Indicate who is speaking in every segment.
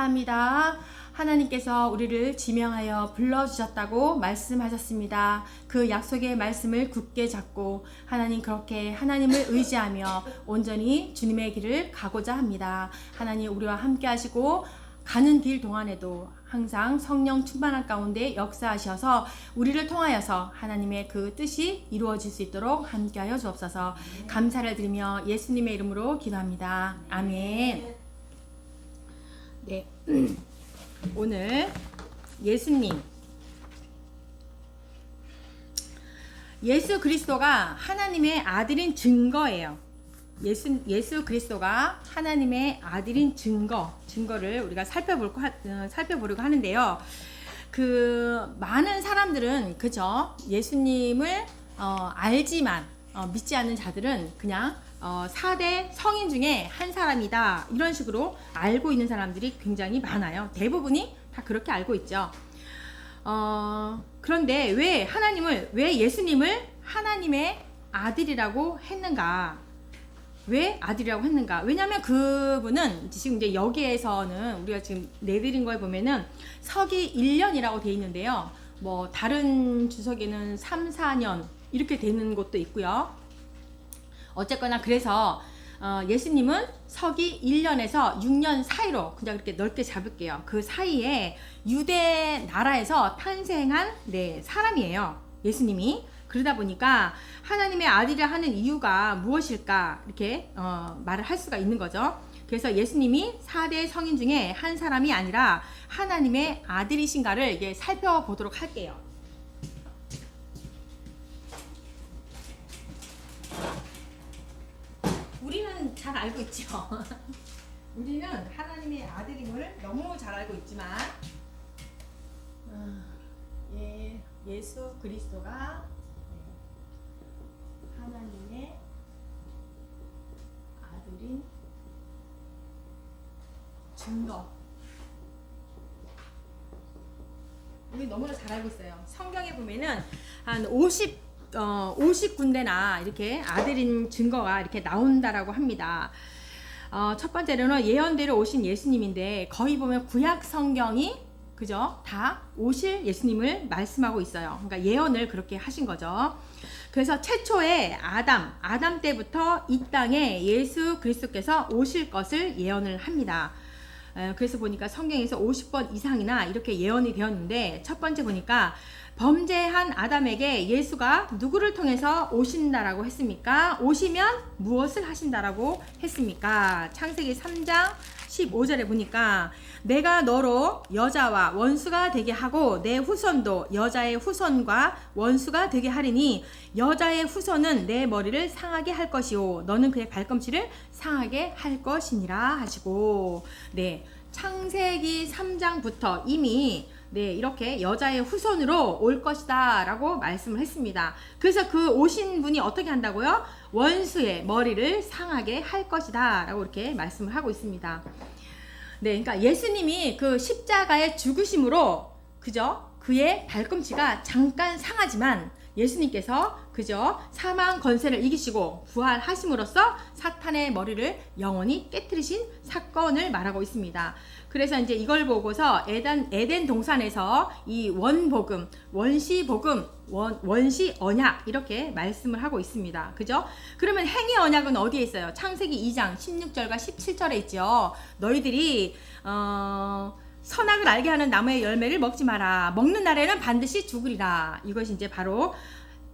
Speaker 1: 감사합니다. 하나님께서 우리를 지명하여 불러주셨다고 말씀하셨습니다. 그 약속의 말씀을 굳게 잡고 하나님 그렇게 하나님을 의지하며 온전히 주님의 길을 가고자 합니다. 하나님 우리와 함께 하시고 가는 길 동안에도 항상 성령 충만한 가운데 역사하셔서 우리를 통하여서 하나님의 그 뜻이 이루어질 수 있도록 함께하여 주옵소서. 감사를 드리며 예수님의 이름으로 기도합니다. 아멘. 네. 오늘 예수 그리스도가 하나님의 아들인 증거예요. 예수 그리스도가 하나님의 아들인 증거를 우리가 살펴보려고 하는데요. 그 많은 사람들은 그죠? 예수님을 알지만 믿지 않는 자들은 그냥 4대 성인 중에 한 사람이다 이런 식으로 알고 있는 사람들이 굉장히 많아요. 대부분이 다 그렇게 알고 있죠. 그런데 왜 예수님을 하나님의 아들이라고 했는가? 왜 아들이라고 했는가? 왜냐하면 그분은 지금 이제 여기에서는 우리가 지금 내드린 거에 보면은 서기 1년이라고 되어 있는데요. 뭐 다른 주석에는 3, 4년 이렇게 되는 곳도 있고요. 어쨌거나 그래서 예수님은 서기 1년에서 6년 사이로 그냥 그렇게 넓게 잡을게요. 그 사이에 유대 나라에서 탄생한 사람이에요. 예수님이. 그러다 보니까 하나님의 아들이라 하는 이유가 무엇일까 이렇게 말을 할 수가 있는 거죠. 그래서 예수님이 4대 성인 중에 한 사람이 아니라 하나님의 아들이신가를 이게 살펴보도록 할게요. 우리는 잘 알고 있죠. 우리는 하나님의 아들임을 너무 잘 알고 있지만 예수 그리스도가 하나님의 아들인 증거. 우리 너무나 잘 알고 있어요. 성경에 보면은 한 50군데나 이렇게 아들인 증거가 이렇게 나온다라고 합니다. 첫 번째로는 예언대로 오신 예수님인데 거의 보면 구약 성경이 그죠? 다 오실 예수님을 말씀하고 있어요. 그러니까 예언을 그렇게 하신 거죠. 그래서 최초의 아담 때부터 이 땅에 예수 그리스도께서 오실 것을 예언을 합니다. 그래서 보니까 성경에서 50번 이상이나 이렇게 예언이 되었는데 첫 번째 보니까 범죄한 아담에게 예수가 누구를 통해서 오신다라고 했습니까? 오시면 무엇을 하신다라고 했습니까? 창세기 3장 15절에 보니까 내가 너로 여자와 원수가 되게 하고 내 후손도 여자의 후손과 원수가 되게 하리니 여자의 후손은 내 머리를 상하게 할 것이요 너는 그의 발꿈치를 상하게 할 것이니라 하시고 창세기 3장부터 이미 이렇게 여자의 후손으로 올 것이다 라고 말씀을 했습니다. 그래서 그 오신 분이 어떻게 한다고요? 원수의 머리를 상하게 할 것이다 라고 이렇게 말씀을 하고 있습니다. 그러니까 예수님이 그 십자가의 죽으심으로 그죠? 그의 발꿈치가 잠깐 상하지만 예수님께서 그죠? 사망 권세를 이기시고 부활하심으로써 사탄의 머리를 영원히 깨뜨리신 사건을 말하고 있습니다. 그래서 이제 이걸 보고서 에덴 동산에서 이 원복음, 원시복음, 원시 언약 이렇게 말씀을 하고 있습니다. 그죠? 그러면 행위 언약은 어디에 있어요? 창세기 2장 16절과 17절에 있죠. 너희들이 선악을 알게 하는 나무의 열매를 먹지 마라. 먹는 날에는 반드시 죽으리라. 이것이 이제 바로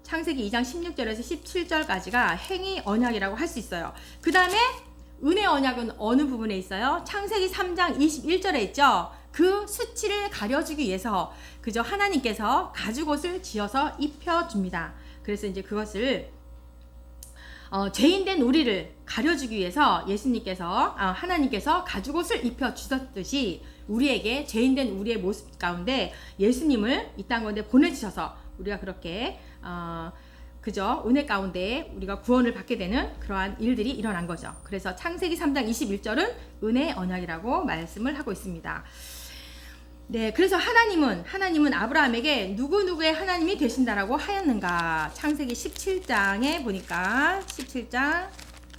Speaker 1: 창세기 2장 16절에서 17절까지가 행위 언약이라고 할 수 있어요. 그 다음에 은혜 언약은 어느 부분에 있어요? 창세기 3장 21절에 있죠. 그 수치를 가려주기 위해서 그저 하나님께서 가죽옷을 지어서 입혀줍니다. 그래서 이제 그것을 죄인된 우리를 가려주기 위해서 하나님께서 가죽옷을 입혀주셨듯이 우리에게 죄인된 우리의 모습 가운데 예수님을 이 땅 가운데 보내주셔서 우리가 그렇게 그저 은혜 가운데 우리가 구원을 받게 되는 그러한 일들이 일어난 거죠. 그래서 창세기 3장 21절은 은혜 언약이라고 말씀을 하고 있습니다. 그래서 하나님은 아브라함에게 누구누구의 하나님이 되신다라고 하였는가? 창세기 17장에 보니까 17장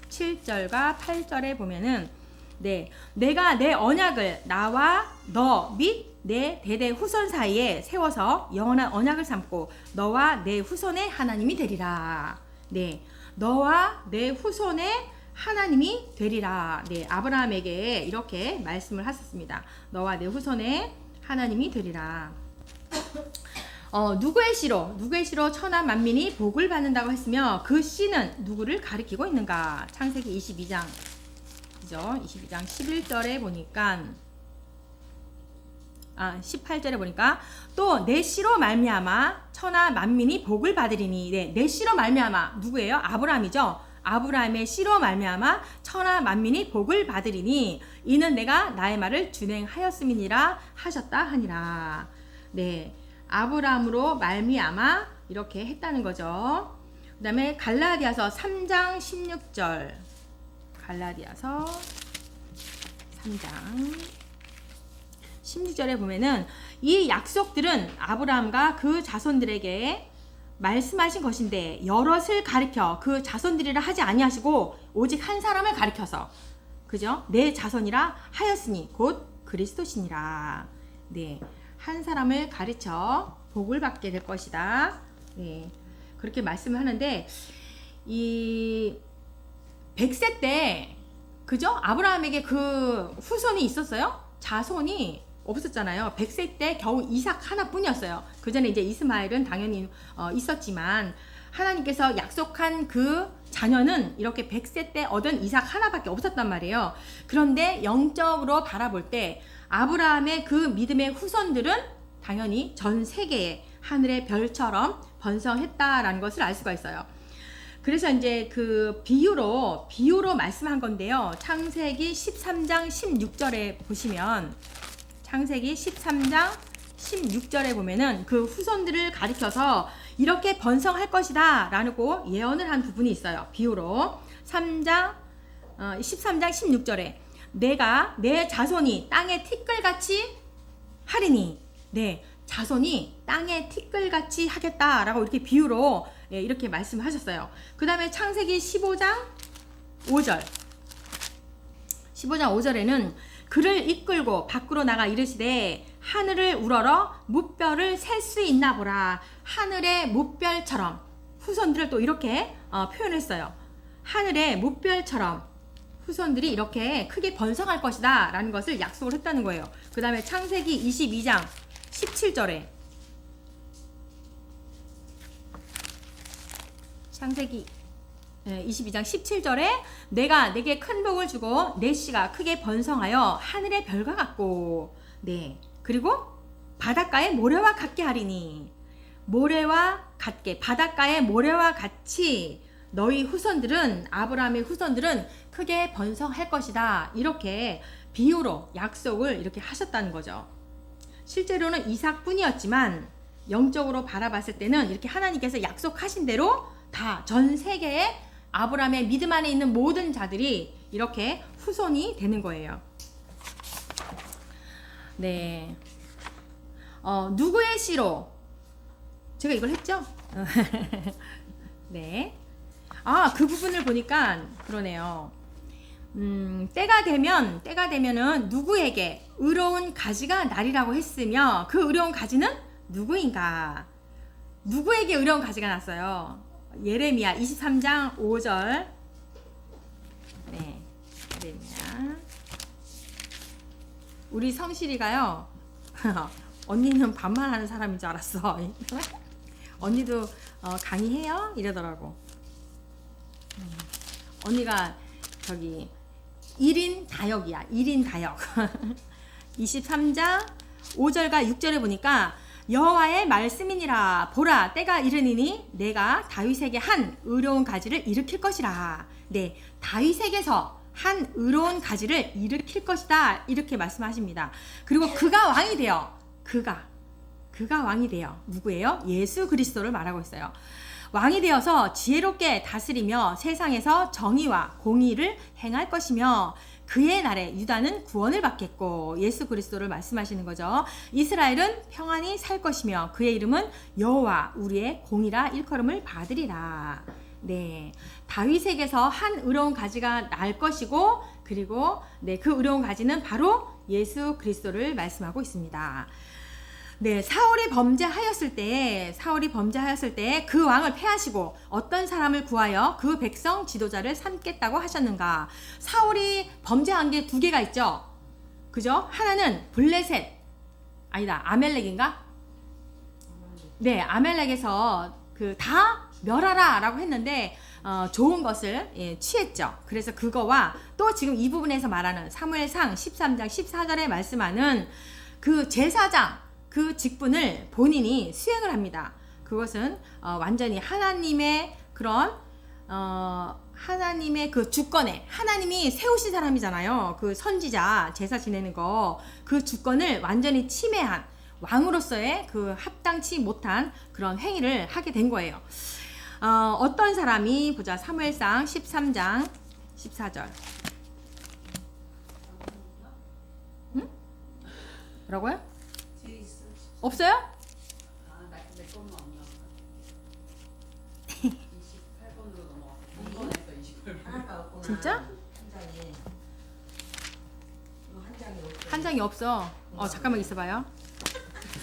Speaker 1: 7절과 8절에 보면은 네, 내가 내 언약을 나와 너 및 내 대대 후손 사이에 세워서 영원한 언약을 삼고 너와 내 후손의 하나님이 되리라. 네, 너와 내 후손의 하나님이 되리라. 네, 아브라함에게 이렇게 말씀을 하셨습니다. 너와 내 후손의 하나님이 되리라. 누구의 씨로 천하 만민이 복을 받는다고 했으며 그 씨는 누구를 가리키고 있는가? 창세기 22장 그죠? 22장 11절에 보니까 18절에 보니까 또 내 씨로 말미암아 천하 만민이 복을 받으리니. 네, 내 씨로 말미암아 누구예요? 아브라함이죠. 아브라함의 씨로 말미암아 천하 만민이 복을 받으리니 이는 내가 나의 말을 준행하였음이니라 하셨다 하니라. 네, 아브라함으로 말미암아 이렇게 했다는 거죠. 그 다음에 갈라디아서 3장 16절 갈라디아서 3장 16절에 보면은 이 약속들은 아브라함과 그 자손들에게 말씀하신 것인데 여럿을 가리켜 그 자손들이라 하지 아니하시고 오직 한 사람을 가리켜서 그죠? 내 자손이라 하였으니 곧 그리스도시니라. 네, 한 사람을 가르쳐 복을 받게 될 것이다. 네, 그렇게 말씀을 하는데 이 100세 때 그죠? 아브라함에게 그 후손이 있었어요? 자손이 없었잖아요. 100세 때 겨우 이삭 하나뿐이었어요. 그 전에 이제 이스마엘은 당연히 있었지만 하나님께서 약속한 그 자녀는 이렇게 100세 때 얻은 이삭 하나밖에 없었단 말이에요. 그런데 영적으로 바라볼 때 아브라함의 그 믿음의 후손들은 당연히 전 세계에 하늘의 별처럼 번성했다라는 것을 알 수가 있어요. 그래서 이제 그 비유로 말씀한 건데요. 창세기 13장 16절에 보시면 창세기 13장 16절에 보면은 그 후손들을 가리켜서 이렇게 번성할 것이다 라고 예언을 한 부분이 있어요. 비유로 13장 16절에 내가 내 자손이 땅의 티끌같이 하리니. 네, 자손이 땅의 티끌같이 하겠다라고 이렇게 비유로 이렇게 말씀하셨어요. 그 다음에 창세기 15장 5절 15절에는 그를 이끌고 밖으로 나가 이르시되 하늘을 우러러 무별을 셀 수 있나 보라. 하늘의 무별처럼 후손들을 또 이렇게 표현했어요. 하늘의 무별처럼 후손들이 이렇게 크게 번성할 것이다 라는 것을 약속을 했다는 거예요. 그 다음에 창세기 22장 17절에 창세기 22장 17절에 내가 내게 큰 복을 주고 내 씨가 크게 번성하여 하늘의 별과 같고. 네, 그리고 바닷가의 모래와 같게 하리니. 모래와 같게 바닷가의 모래와 같이 너희 후손들은 아브라함의 후손들은 크게 번성할 것이다. 이렇게 비유로 약속을 이렇게 하셨다는 거죠. 실제로는 이삭뿐이었지만 영적으로 바라봤을 때는 이렇게 하나님께서 약속하신 대로 다 전 세계에 아브라함의 믿음 안에 있는 모든 자들이 이렇게 후손이 되는 거예요. 네, 누구의 씨로 제가 이걸 했죠? 네, 그 부분을 보니까 그러네요. 때가 되면은 누구에게 의로운 가지가 나리라고 했으며 그 의로운 가지는 누구인가? 누구에게 의로운 가지가 났어요? 예레미야 23장 5절. 네, 예레미야. 우리 성실이가요. 언니는 반말하는 사람인 줄 알았어. 언니도 강의해요? 이러더라고. 언니가 저기 1인 다역이야. 1인 다역. 23장 5절과 6절에 보니까 여호와의 말씀이니라. 보라, 때가 이르니니 내가 다윗에게 한 의로운 가지를 일으킬 것이라. 네, 다윗에게서 한 의로운 가지를 일으킬 것이다. 이렇게 말씀하십니다. 그리고 그가 왕이 되어 그가 왕이 되어 누구예요? 예수 그리스도를 말하고 있어요. 왕이 되어서 지혜롭게 다스리며 세상에서 정의와 공의를 행할 것이며 그의 날에 유다는 구원을 받겠고. 예수 그리스도를 말씀하시는 거죠. 이스라엘은 평안히 살 것이며 그의 이름은 여호와 우리의 공이라 일컬음을 받으리라. 네, 다윗에게서 한 의로운 가지가 날 것이고 그리고 네, 그 의로운 가지는 바로 예수 그리스도를 말씀하고 있습니다. 네, 사울이 범죄하였을 때 그 왕을 패하시고 어떤 사람을 구하여 그 백성 지도자를 삼겠다고 하셨는가? 사울이 범죄한 게 두 개가 있죠. 그죠? 하나는 블레셋, 아니다, 아멜렉인가? 네, 아멜렉에서 그 다 멸하라라고 했는데 좋은 것을 취했죠. 그래서 그거와 또 지금 이 부분에서 말하는 사무엘상 13장 14절에 말씀하는 그 제사장 그 직분을 본인이 수행을 합니다. 그것은 완전히 하나님의 그런 하나님의 그 주권에 하나님이 세우신 사람이잖아요. 그 선지자 제사 지내는 거 그 주권을 완전히 침해한 왕으로서의 그 합당치 못한 그런 행위를 하게 된 거예요. 어떤 사람이 보자. 사무엘상 13장 14절. 응? 뭐라고요? 없어요?
Speaker 2: 내 것만 없나? 28번으로 넘어갔어. 2번에서 28번.
Speaker 3: 하나가 없구나.
Speaker 1: 진짜?
Speaker 3: 한 장이 없어.
Speaker 1: 한 장이 없어. 잠깐만 있어봐요.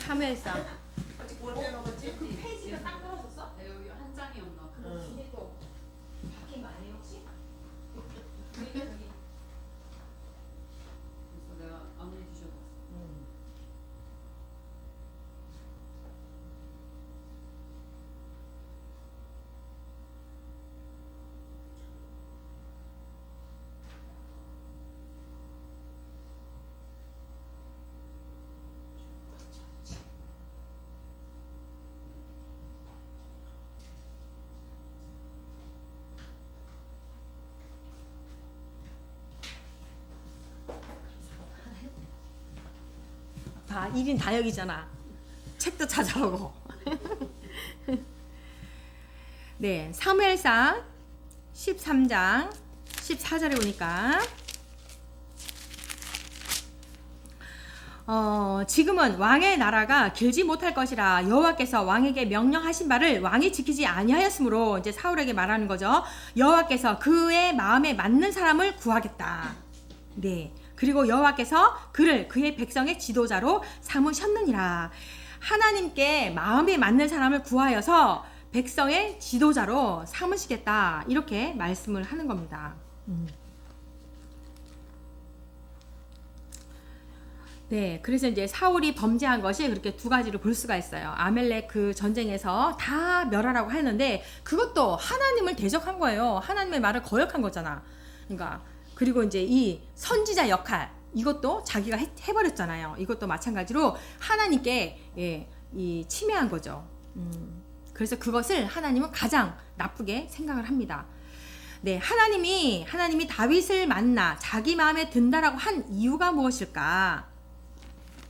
Speaker 1: 사무엘상.
Speaker 3: 아직 뭘 빼먹었지?
Speaker 1: 페이지가 딱 떨어졌어?
Speaker 2: 네, 여기 한 장이 없나?
Speaker 1: 이게 또 바뀐 거 아니에요 혹시?
Speaker 2: 그래서 내가 아무리 뒤져봤어.
Speaker 1: 다 1인 다역이잖아. 책도 찾아오고. 네, 사무엘상 13장 14절에 보니까 지금은 왕의 나라가 길지 못할 것이라 여호와께서 왕에게 명령하신 바를 왕이 지키지 아니하였으므로 이제 사울에게 말하는 거죠. 여호와께서 그의 마음에 맞는 사람을 구하겠다. 네. 그리고 여호와께서 그를 그의 백성의 지도자로 삼으셨느니라. 하나님께 마음에 맞는 사람을 구하여서 백성의 지도자로 삼으시겠다. 이렇게 말씀을 하는 겁니다. 네, 그래서 이제 사울이 범죄한 것이 그렇게 두 가지로 볼 수가 있어요. 아멜렉 그 전쟁에서 다 멸하라고 했는데 그것도 하나님을 대적한 거예요. 하나님의 말을 거역한 거잖아. 그러니까 그리고 이제 이 선지자 역할 이것도 자기가 해버렸잖아요. 이것도 마찬가지로 하나님께 이 침해한 거죠. 그래서 그것을 하나님은 가장 나쁘게 생각을 합니다. 네, 하나님이 다윗을 만나 자기 마음에 든다라고 한 이유가 무엇일까?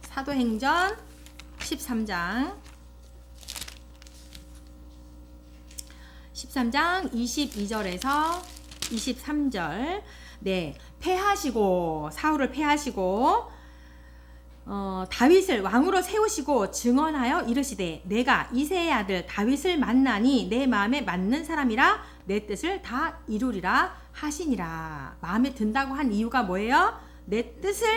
Speaker 1: 사도행전 13장 22절에서 23절. 네, 사울을 패하시고 다윗을 왕으로 세우시고 증언하여 이르시되 내가 이새의 아들 다윗을 만나니 내 마음에 맞는 사람이라 내 뜻을 다 이루리라 하시니라. 마음에 든다고 한 이유가 뭐예요? 내 뜻을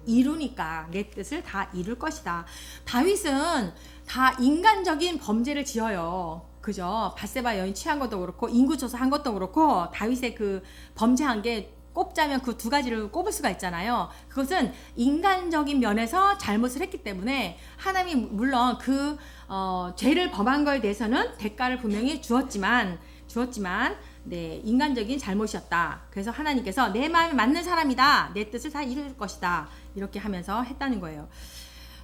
Speaker 1: 이루니까 내 뜻을 다 이룰 것이다. 다윗은 다 인간적인 범죄를 지어요. 그죠? 밧세바 여인 취한 것도 그렇고 인구조사한 것도 그렇고 다윗의 그 범죄한 게 꼽자면 그 두 가지를 꼽을 수가 있잖아요. 그것은 인간적인 면에서 잘못을 했기 때문에 하나님이 물론 그 죄를 범한 거에 대해서는 대가를 분명히 주었지만 네, 인간적인 잘못이었다. 그래서 하나님께서 내 마음에 맞는 사람이다. 내 뜻을 다 이룰 것이다. 이렇게 하면서 했다는 거예요.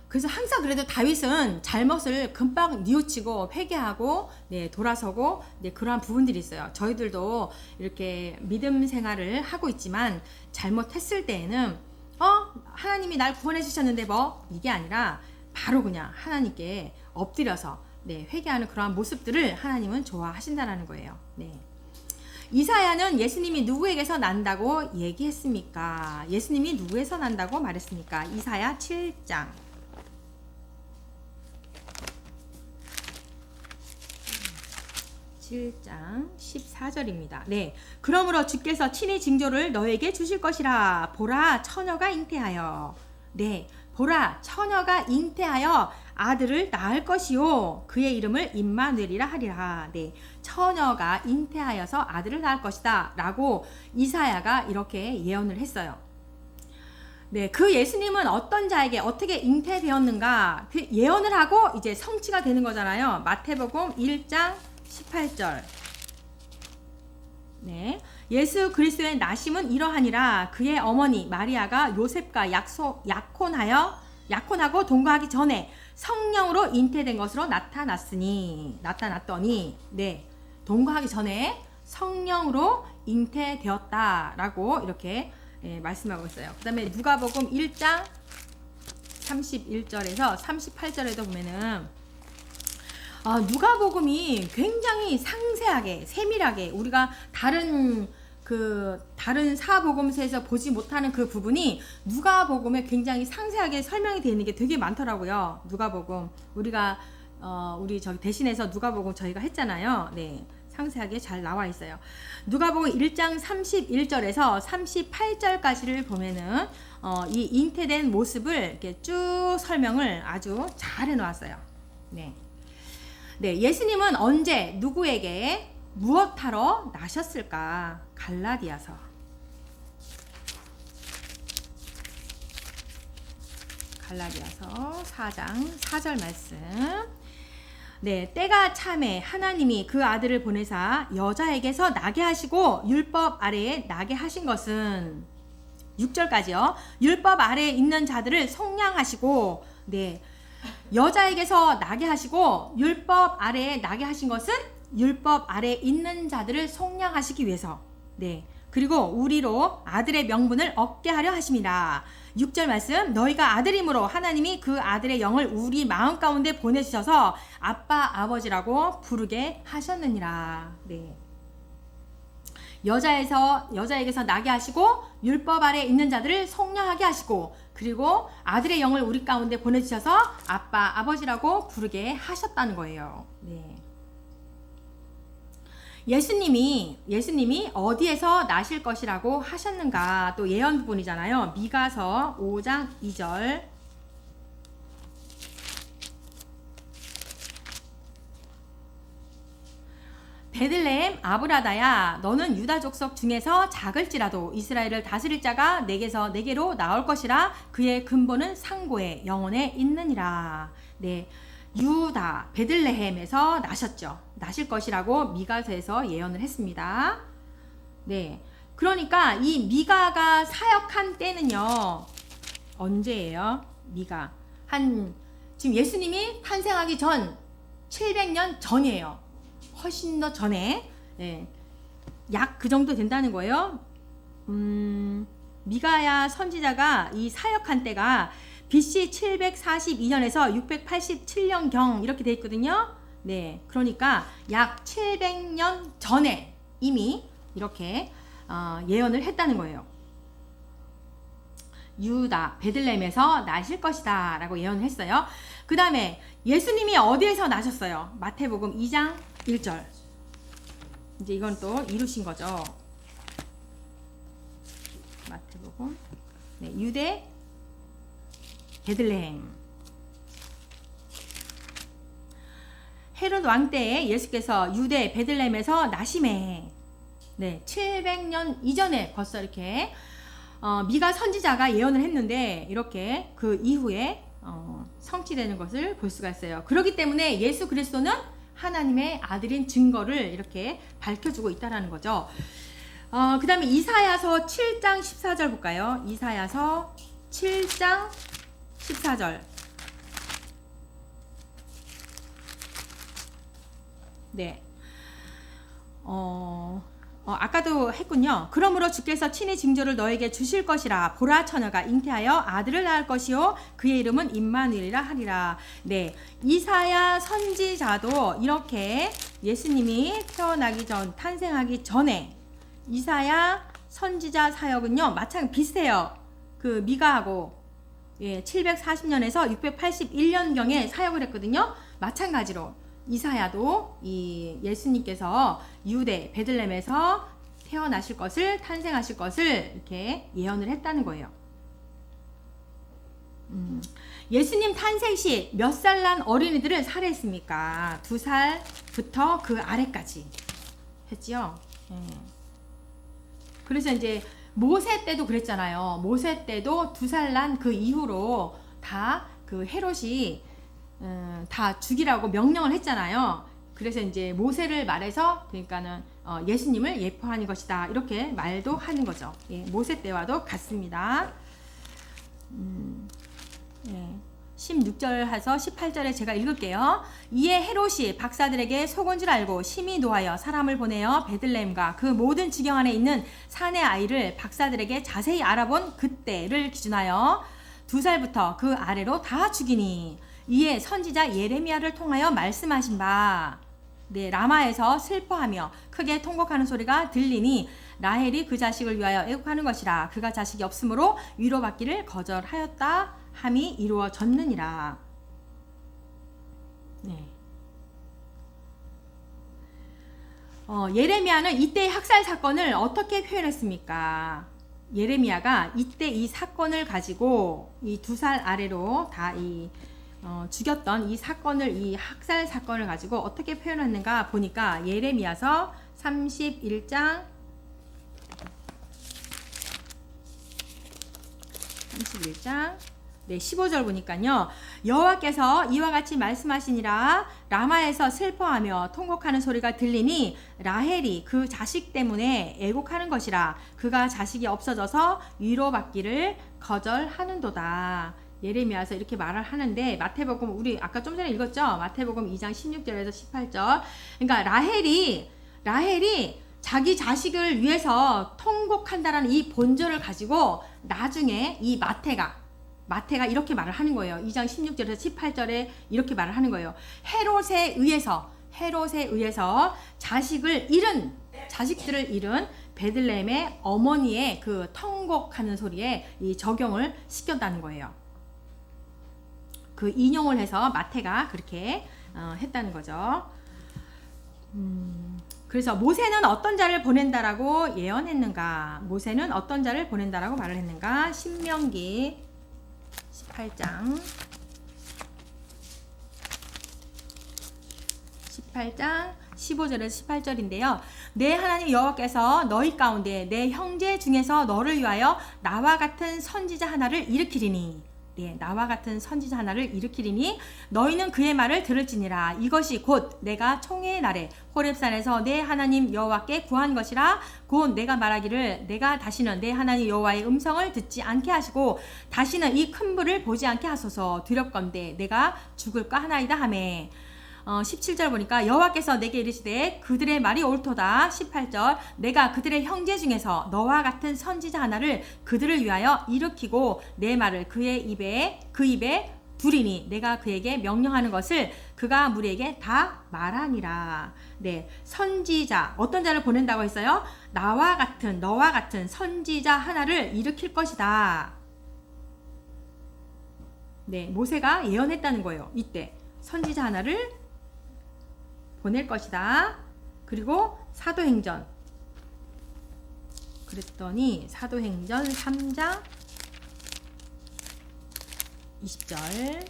Speaker 1: 그래서 항상 그래도 다윗은 잘못을 금방 뉘우치고 회개하고 네, 돌아서고 네, 그러한 부분들이 있어요. 저희들도 이렇게 믿음 생활을 하고 있지만 잘못했을 때에는 하나님이 날 구원해 주셨는데 뭐 이게 아니라 바로 그냥 하나님께 엎드려서 네, 회개하는 그러한 모습들을 하나님은 좋아하신다는 거예요. 네. 이사야는 예수님이 누구에게서 난다고 얘기했습니까? 예수님이 누구에서 난다고 말했습니까? 이사야 7장. 7장 14절입니다. 네. 그러므로 주께서 친히 징조를 너에게 주실 것이라. 보라, 처녀가 잉태하여. 네. 보라, 처녀가 잉태하여 아들을 낳을 것이요. 그의 이름을 임마누엘이라 하리라. 네. 처녀가 잉태하여서 아들을 낳을 것이다. 라고 이사야가 이렇게 예언을 했어요. 네, 그 예수님은 어떤 자에게 어떻게 잉태되었는가 그 예언을 하고 이제 성취가 되는 거잖아요. 마태복음 1장 18절. 네, 예수 그리스도의 나심은 이러하니라. 그의 어머니 마리아가 요셉과 약혼하고 동거하기 전에 성령으로 잉태된 것으로 나타났더니, 네, 동거하기 전에 성령으로 잉태되었다라고 이렇게 말씀하고 있어요. 그 다음에 누가복음 1장 31절에서 38절에도 보면은 누가복음이 굉장히 상세하게 세밀하게 우리가 다른 사복음서에서 보지 못하는 그 부분이 누가복음에 굉장히 상세하게 설명이 되어 있는 게 되게 많더라고요. 누가복음 우리 저기 대신해서 누가복음 저희가 했잖아요. 네. 상세하게 잘 나와 있어요. 누가복음 1장 31절에서 38절까지를 보면은 이 잉태된 모습을 이렇게 쭉 설명을 아주 잘 해놓았어요. 네. 네, 예수님은 언제 누구에게 무엇하러 나셨을까? 갈라디아서 4장 4절 말씀. 네, 때가 참에 하나님이 그 아들을 보내사 여자에게서 나게 하시고 율법 아래에 나게 하신 것은 6절까지요. 율법 아래에 있는 자들을 속량하시고, 네, 여자에게서 나게 하시고 율법 아래에 나게 하신 것은 율법 아래에 있는 자들을 속량하시기 위해서. 네, 그리고 우리로 아들의 명분을 얻게 하려 하심이라. 6절 말씀. 너희가 아들이므로 하나님이 그 아들의 영을 우리 마음 가운데 보내주셔서 아빠 아버지라고 부르게 하셨느니라. 네. 여자에게서 나게 하시고 율법 아래 있는 자들을 속량하게 하시고 그리고 아들의 영을 우리 가운데 보내주셔서 아빠 아버지라고 부르게 하셨다는 거예요. 네. 예수님이 어디에서 나실 것이라고 하셨는가 또 예언 부분이잖아요. 미가서 5장 2절. 베들레헴 아브라다야, 너는 유다 족속 중에서 작을지라도 이스라엘을 다스릴 자가 내게로 나올 것이라. 그의 근본은 상고에 영원에 있느니라. 네, 유다 베들레헴에서 나실 것이라고 미가서에서 예언을 했습니다. 네, 그러니까 이 미가가 사역한 때는요 언제예요? 지금 예수님이 탄생하기 전 700년 전이에요. 훨씬 더 전에. 네, 약 그 정도 된다는 거예요. 미가야 선지자가 이 사역한 때가 BC 742년에서 687년경 이렇게 돼 있거든요. 네, 그러니까 약 700년 전에 이미 이렇게 예언을 했다는 거예요. 유다 베들레헴에서 나실 것이다 라고 예언을 했어요. 그 다음에 예수님이 어디에서 나셨어요? 마태복음 2장 1절. 이제 이건 또 이루신 거죠. 마태복음. 네, 유대 베들레헴. 헤롯 왕 때에 예수께서 유대 베들레헴에서 나심에, 네, 700년 이전에 벌써 이렇게 미가 선지자가 예언을 했는데 이렇게 그 이후에 성취되는 것을 볼 수가 있어요. 그렇기 때문에 예수 그리스도는 하나님의 아들인 증거를 이렇게 밝혀주고 있다라는 거죠. 그 다음에 이사야서 7장 14절 볼까요? 이사야서 7장 14절. 네. 아까도 했군요. 그러므로 주께서 친히 징조를 너에게 주실 것이라. 보라, 처녀가 잉태하여 아들을 낳을 것이요 그의 이름은 임마누엘이라 하리라. 네, 이사야 선지자도 이렇게 예수님이 탄생하기 전에 이사야 선지자 사역은요 비슷해요. 그 미가하고 740년에서 681년경에 사역을 했거든요. 마찬가지로 이사야도 이 예수님께서 유대 베들레헴에서 태어나실 것을 탄생하실 것을 이렇게 예언을 했다는 거예요. 예수님 탄생시 몇 살 난 어린이들을 살해했습니까? 2살부터 그 아래까지 했지요. 그래서 이제 모세 때도 그랬잖아요. 모세 때도 2살 난 그 이후로 다 그 헤롯이 다 죽이라고 명령을 했잖아요. 그래서 이제 모세를 말해서 그러니까는 예수님을 예표하는 것이다 이렇게 말도 하는 거죠. 예, 모세 때와도 같습니다. 16절에서 18절에 제가 읽을게요. 이에 헤롯이 박사들에게 속은 줄 알고 심히 노하여 사람을 보내어 베들레헴과 그 모든 지경 안에 있는 산의 아이를 박사들에게 자세히 알아본 그때를 기준하여 2살부터 그 아래로 다 죽이니 이에 선지자 예레미야를 통하여 말씀하신 바 라마에서 슬퍼하며 크게 통곡하는 소리가 들리니 라헬이 그 자식을 위하여 애국하는 것이라. 그가 자식이 없으므로 위로받기를 거절하였다 함이 이루어졌느니라. 예레미야는 이때의 학살 사건을 어떻게 표현했습니까? 예레미야가 이때 이 사건을 가지고 이 2살 아래로 다 죽였던 이 사건을, 이 학살 사건을 가지고 어떻게 표현했는가 보니까 예레미야서 31장 15절 보니까요. 여호와께서 이와 같이 말씀하시니라. 라마에서 슬퍼하며 통곡하는 소리가 들리니 라헬이 그 자식 때문에 애곡하는 것이라. 그가 자식이 없어져서 위로받기를 거절하는도다. 예레미야서 이렇게 말을 하는데 마태복음 우리 아까 좀 전에 읽었죠? 마태복음 2장 16절에서 18절. 그러니까 라헬이 자기 자식을 위해서 통곡한다라는 이 본절을 가지고 나중에 이 마태가 이렇게 말을 하는 거예요. 2장 16절에서 18절에 이렇게 말을 하는 거예요. 헤롯에 의해서 자식들을 잃은 베들레헴의 어머니의 그 통곡하는 소리에 이 적용을 시켰다는 거예요. 그 인용을 해서 마태가 그렇게 했다는 거죠. 그래서 모세는 어떤 자를 보낸다라고 예언했는가? 모세는 어떤 자를 보낸다라고 말을 했는가? 신명기 18장 15절에서 18절인데요. 내 하나님 여호와께서 너희 가운데 내 형제 중에서 너를 위하여 나와 같은 선지자 하나를 일으키리니 너희는 그의 말을 들을지니라. 이것이 곧 내가 총회의 날에 호렙산에서 내 하나님 여호와께 구한 것이라. 곧 내가 말하기를 내가 다시는 내 하나님 여호와의 음성을 듣지 않게 하시고 다시는 이 큰 불을 보지 않게 하소서. 두렵건대 내가 죽을까 하나이다 하매. 17절 보니까 여호와께서 내게 이르시되 그들의 말이 옳도다. 18절 내가 그들의 형제 중에서 너와 같은 선지자 하나를 그들을 위하여 일으키고 내 말을 그 입에 두리니 내가 그에게 명령하는 것을 그가 무리에게 다 말하니라. 선지자 어떤 자를 보낸다고 했어요? 너와 같은 선지자 하나를 일으킬 것이다. 모세가 예언했다는 거예요. 이때 선지자 하나를 보낼 것이다. 그리고 사도행전 그랬더니 사도행전 3장 20절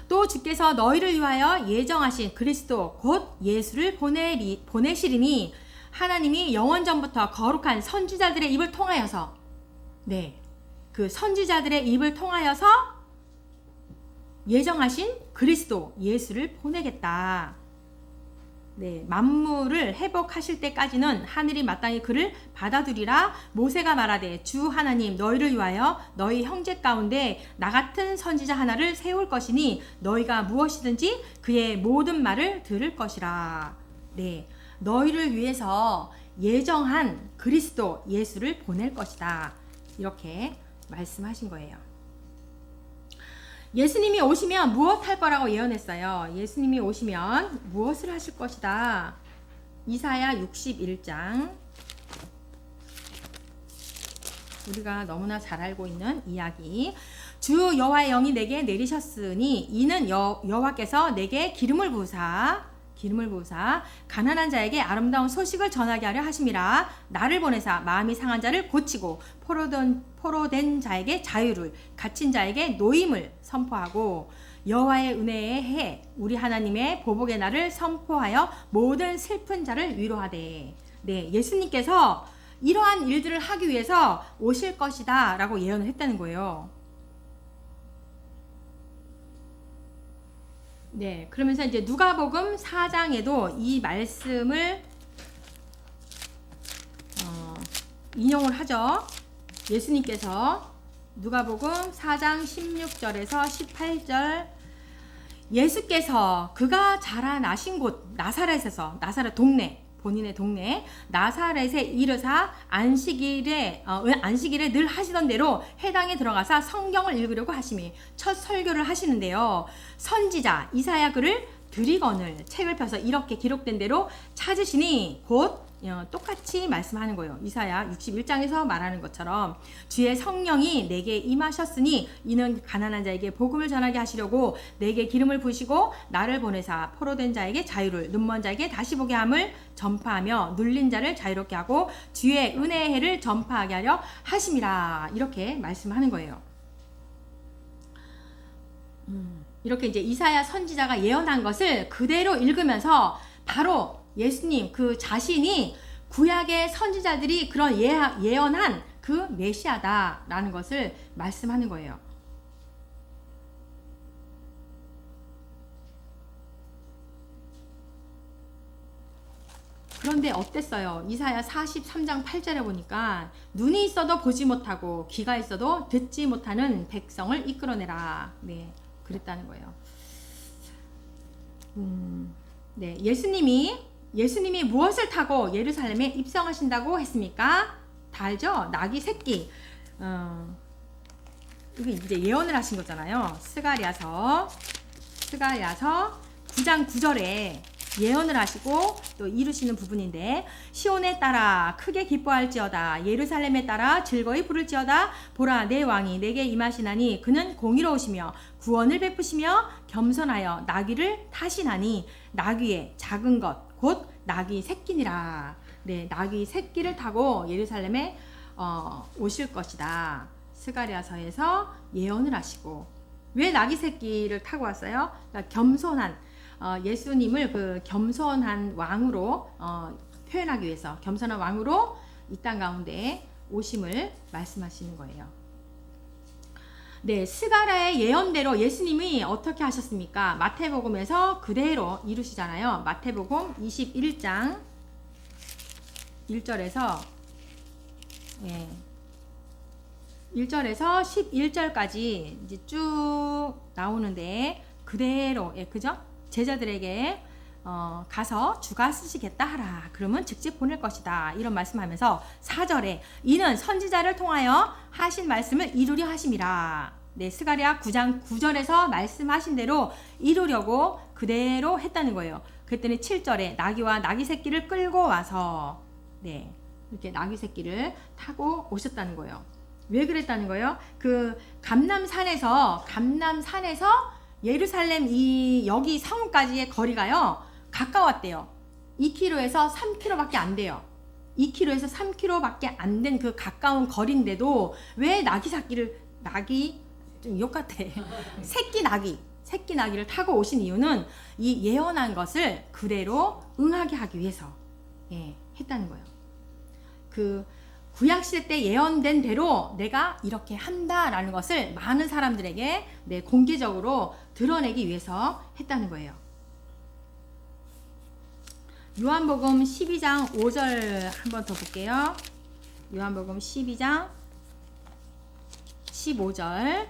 Speaker 1: 또 주께서 너희를 위하여 예정하신 그리스도 곧 예수를 보내시리니 하나님이 영원전부터 거룩한 선지자들의 입을 통하여서 그 선지자들의 입을 통하여서 예정하신 그리스도 예수를 보내겠다. 만물을 회복하실 때까지는 하늘이 마땅히 그를 받아들이라. 모세가 말하되 주 하나님 너희를 위하여 너희 형제 가운데 나 같은 선지자 하나를 세울 것이니 너희가 무엇이든지 그의 모든 말을 들을 것이라. 너희를 위해서 예정한 그리스도 예수를 보낼 것이다. 이렇게 말씀하신 거예요. 예수님이 오시면 무엇 할 거라고 예언했어요? 예수님이 오시면 무엇을 하실 것이다. 이사야 61장 우리가 너무나 잘 알고 있는 이야기. 주 여호와의 영이 내게 내리셨으니 이는 여호와께서 내게 기름을 부으사 가난한 자에게 아름다운 소식을 전하게 하려 하심이라. 나를 보내사 마음이 상한 자를 고치고 포로된 자에게 자유를, 갇힌 자에게 노임을 선포하고, 여호와의 은혜의 해 우리 하나님의 보복의 날을 선포하여 모든 슬픈 자를 위로하되. 네, 예수님께서 이러한 일들을 하기 위해서 오실 것이다 라고 예언을 했다는 거예요. 네, 그러면서 이제 누가복음 4장에도 이 말씀을 인용을 하죠. 예수님께서 누가복음 4장 16절에서 18절, 예수께서 그가 자라나신 곳 나사렛에서, 나사렛 동네, 본인의 동네 나사렛에 이르사 안식일에 늘 하시던 대로 회당에 들어가사 성경을 읽으려고 하심이 첫 설교를 하시는데요. 선지자 이사야 글을 드리거늘 책을 펴서 이렇게 기록된 대로 찾으시니 곧 똑같이 말씀하는 거예요. 이사야 61장에서 말하는 것처럼 주의 성령이 내게 임하셨으니 이는 가난한 자에게 복음을 전하게 하시려고 내게 기름을 부으시고 나를 보내사 포로된 자에게 자유를, 눈먼 자에게 다시 보게 함을 전파하며 눌린 자를 자유롭게 하고 주의 은혜의 해를 전파하게 하려 하심이라. 이렇게 말씀하는 거예요. 이렇게 이제 이사야 선지자가 예언한 것을 그대로 읽으면서 바로 예수님 그 자신이 구약의 선지자들이 그런 예언한 그 메시아다라는 것을 말씀하는 거예요. 그런데 어땠어요? 이사야 43장 8절에 보니까 눈이 있어도 보지 못하고 귀가 있어도 듣지 못하는 백성을 이끌어내라. 네, 그랬다는 거예요. 네, 예수님이 무엇을 타고 예루살렘에 입성하신다고 했습니까? 다 알죠? 나귀 새끼. 이게 이제 예언을 하신 거잖아요. 스가랴서 9장 9절에 예언을 하시고 또 이루시는 부분인데, 시온에 따라 크게 기뻐할지어다, 예루살렘에 따라 즐거이 부를지어다. 보라, 내 왕이 내게 임하시나니 그는 공의로우시며 구원을 베푸시며 겸손하여 나귀를 타시나니 나귀의 작은 것 곧 나귀 새끼니라. 네, 나귀 새끼를 타고 예루살렘에 오실 것이다. 스가랴서에서 예언을 하시고, 왜 나귀 새끼를 타고 왔어요? 그러니까 겸손한 예수님을 그 겸손한 왕으로 표현하기 위해서, 겸손한 왕으로 이 땅 가운데 오심을 말씀하시는 거예요. 네, 스가랴의 예언대로 예수님이 어떻게 하셨습니까? 마태복음에서 그대로 이루시잖아요. 마태복음 21장 1절에서 1절에서 11절까지 이제 쭉 나오는데, 그대로, 그죠? 제자들에게 가서 주가 쓰시겠다 하라. 그러면 직접 보낼 것이다. 이런 말씀하면서 4절에 이는 선지자를 통하여 하신 말씀을 이루려 하심이라. 네, 스가랴 9장 9절에서 말씀하신 대로 이루려고 그대로 했다는 거예요. 그랬더니 7절에 나귀와 나귀 새끼를 끌고 와서, 네, 이렇게 나귀 새끼를 타고 오셨다는 거예요. 왜 그랬다는 거예요? 그 감람산에서 예루살렘 여기 성까지의 거리가요 가까웠대요. 2km에서 3km밖에 안 돼요. 2km에서 3km밖에 안 된 그 가까운 거리인데도 왜 나귀 좀 욕 같아. 새끼 나귀를 타고 오신 이유는 이 예언한 것을 그대로 응하게 하기 위해서 했다는 거예요. 그 구약시대 때 예언된 대로 내가 이렇게 한다라는 것을 많은 사람들에게 공개적으로 드러내기 위해서 했다는 거예요. 요한복음 12장 5절 한번 더 볼게요. 요한복음 12장 15절.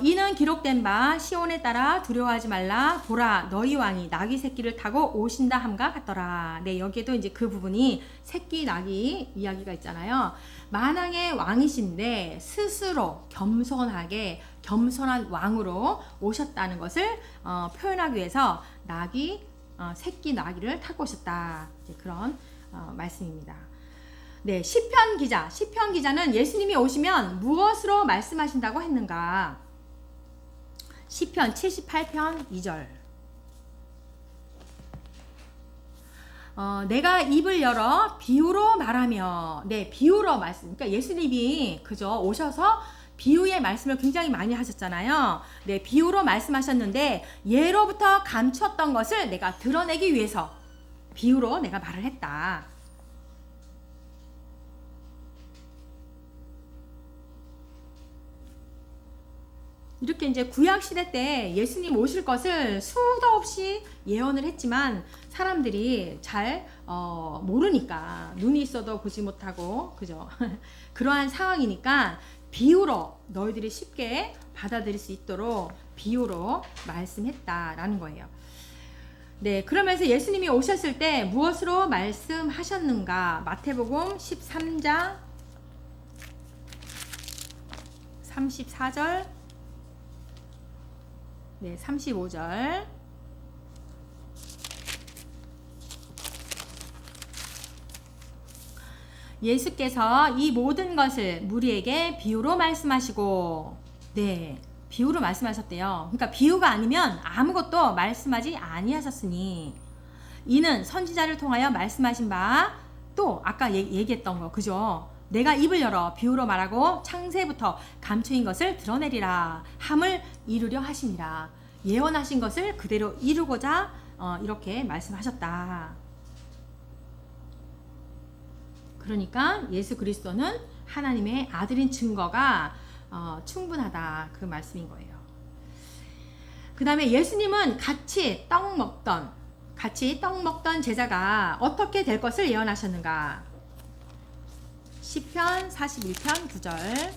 Speaker 1: 이는 기록된 바 시온에 따라 두려워하지 말라. 보라, 너희 왕이 나귀 새끼를 타고 오신다 함과 같더라. 네, 여기에도 이제 그 부분이 새끼 나귀 이야기가 있잖아요. 만왕의 왕이신데 스스로 겸손한 왕으로 오셨다는 것을 표현하기 위해서 새끼 나귀를 타고 오셨다. 그런 말씀입니다. 네, 시편 기자는 예수님이 오시면 무엇으로 말씀하신다고 했는가? 시편 78편 2절. 내가 입을 열어 비유로 말하며, 네, 비유로 말씀. 그러니까 예수님이 그저 오셔서 비유의 말씀을 굉장히 많이 하셨잖아요. 네, 비유로 말씀하셨는데 예로부터 감추었던 것을 내가 드러내기 위해서 비유로 내가 말을 했다. 이렇게 이제 구약 시대 때 예수님 오실 것을 수도 없이 예언을 했지만 사람들이 잘 모르니까, 눈이 있어도 보지 못하고, 그죠? 그러한 상황이니까 비유로 너희들이 쉽게 받아들일 수 있도록 비유로 말씀했다라는 거예요. 네, 그러면서 예수님이 오셨을 때 무엇으로 말씀하셨는가? 마태복음 13장 34절, 네, 35절. 예수께서 이 모든 것을 무리에게 비유로 말씀하시고, 네, 비유로 말씀하셨대요. 그러니까 비유가 아니면 아무것도 말씀하지 아니하셨으니 이는 선지자를 통하여 말씀하신 바, 또 아까 얘기했던 거, 그죠? 내가 입을 열어 비유로 말하고 창세부터 감추인 것을 드러내리라 함을 이루려 하심이라. 예언하신 것을 그대로 이루고자 이렇게 말씀하셨다. 그러니까 예수 그리스도는 하나님의 아들인 증거가 충분하다, 그 말씀인 거예요. 그 다음에 예수님은 같이 떡 먹던 제자가 어떻게 될 것을 예언하셨는가? 시편 41편 9절.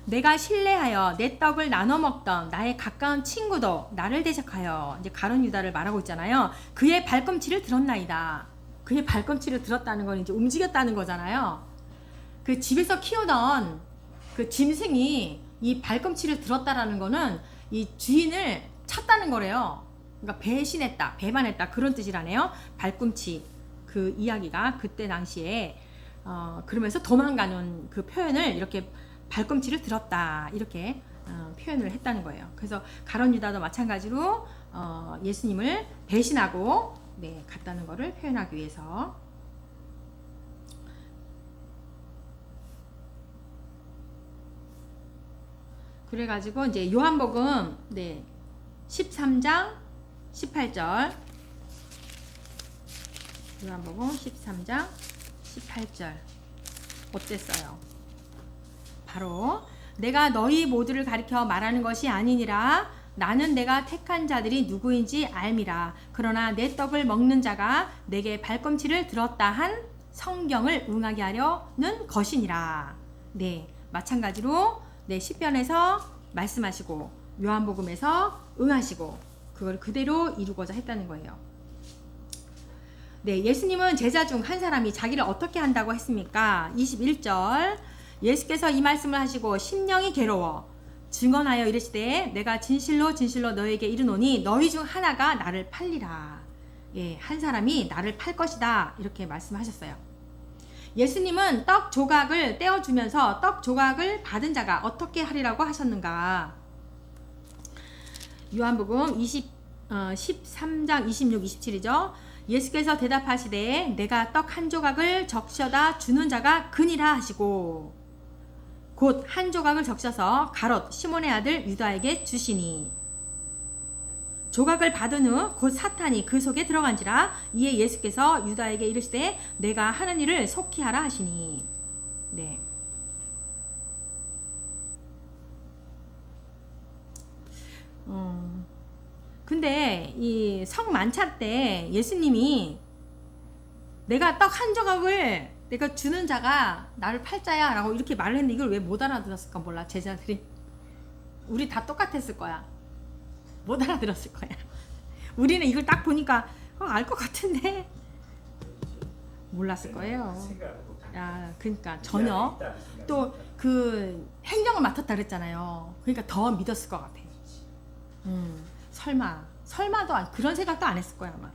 Speaker 1: 내가 신뢰하여 내 떡을 나눠 먹던 나의 가까운 친구도 나를 대적하여, 이제 가룟 유다를 말하고 있잖아요. 그의 발꿈치를 들었나이다. 그의 발꿈치를 들었다는 건 이제 움직였다는 거잖아요. 그 집에서 키우던 그 짐승이 이 발꿈치를 들었다라는 거는 이 주인을 쳤다는 거래요. 그러니까 배신했다, 배반했다, 그런 뜻이라네요. 발꿈치, 그 이야기가 그때 당시에 그러면서 도망가는 그 표현을 이렇게 발꿈치를 들었다, 이렇게 표현을 했다는 거예요. 그래서 가룟 유다도 마찬가지로 예수님을 배신하고, 네, 갔다는 것을 표현하기 위해서. 그래가지고 이제 요한복음, 네, 13장 18절. 요한복음 13장 18절. 어땠어요? 바로 내가 너희 모두를 가리켜 말하는 것이 아니니라. 나는 내가 택한 자들이 누구인지 알미라. 그러나 내 떡을 먹는 자가 내게 발꿈치를 들었다 한 성경을 응하게 하려는 것이니라. 네, 마찬가지로 네, 시편에서 말씀하시고 요한복음에서 응하시고 그걸 그대로 이루고자 했다는 거예요. 네, 예수님은 제자 중 한 사람이 자기를 어떻게 한다고 했습니까? 21절. 예수께서 이 말씀을 하시고 심령이 괴로워 증언하여 이르시되 내가 진실로 진실로 너에게 이르노니 너희 중 하나가 나를 팔리라. 예, 한 사람이 나를 팔 것이다, 이렇게 말씀하셨어요. 예수님은 떡 조각을 떼어주면서 떡 조각을 받은 자가 어떻게 하리라고 하셨는가? 요한복음 13장 26, 27이죠. 예수께서 대답하시되 내가 떡 한 조각을 적셔다 주는 자가 그니라 하시고 곧 한 조각을 적셔서 가롯 시몬의 아들 유다에게 주시니 조각을 받은 후 곧 사탄이 그 속에 들어간지라. 이에 예수께서 유다에게 이르시되 내가 하는 일을 속히 하라 하시니. 네. 근데 이 성만찬 때 예수님이 내가 떡 한 조각을 내가 주는 자가 나를 팔자야 라고 이렇게 말을 했는데 이걸 왜 못 알아들었을까 몰라. 제자들이 우리 다 똑같았을 거야. 못 알아들었을 거야. 우리는 이걸 딱 보니까 알 것 같은데 몰랐을 거예요. 야, 그러니까 전혀. 또 그 행정을 맡았다 그랬잖아요. 그러니까 더 믿었을 것 같아. 설마도 그런 생각도 안 했을 거야 아마.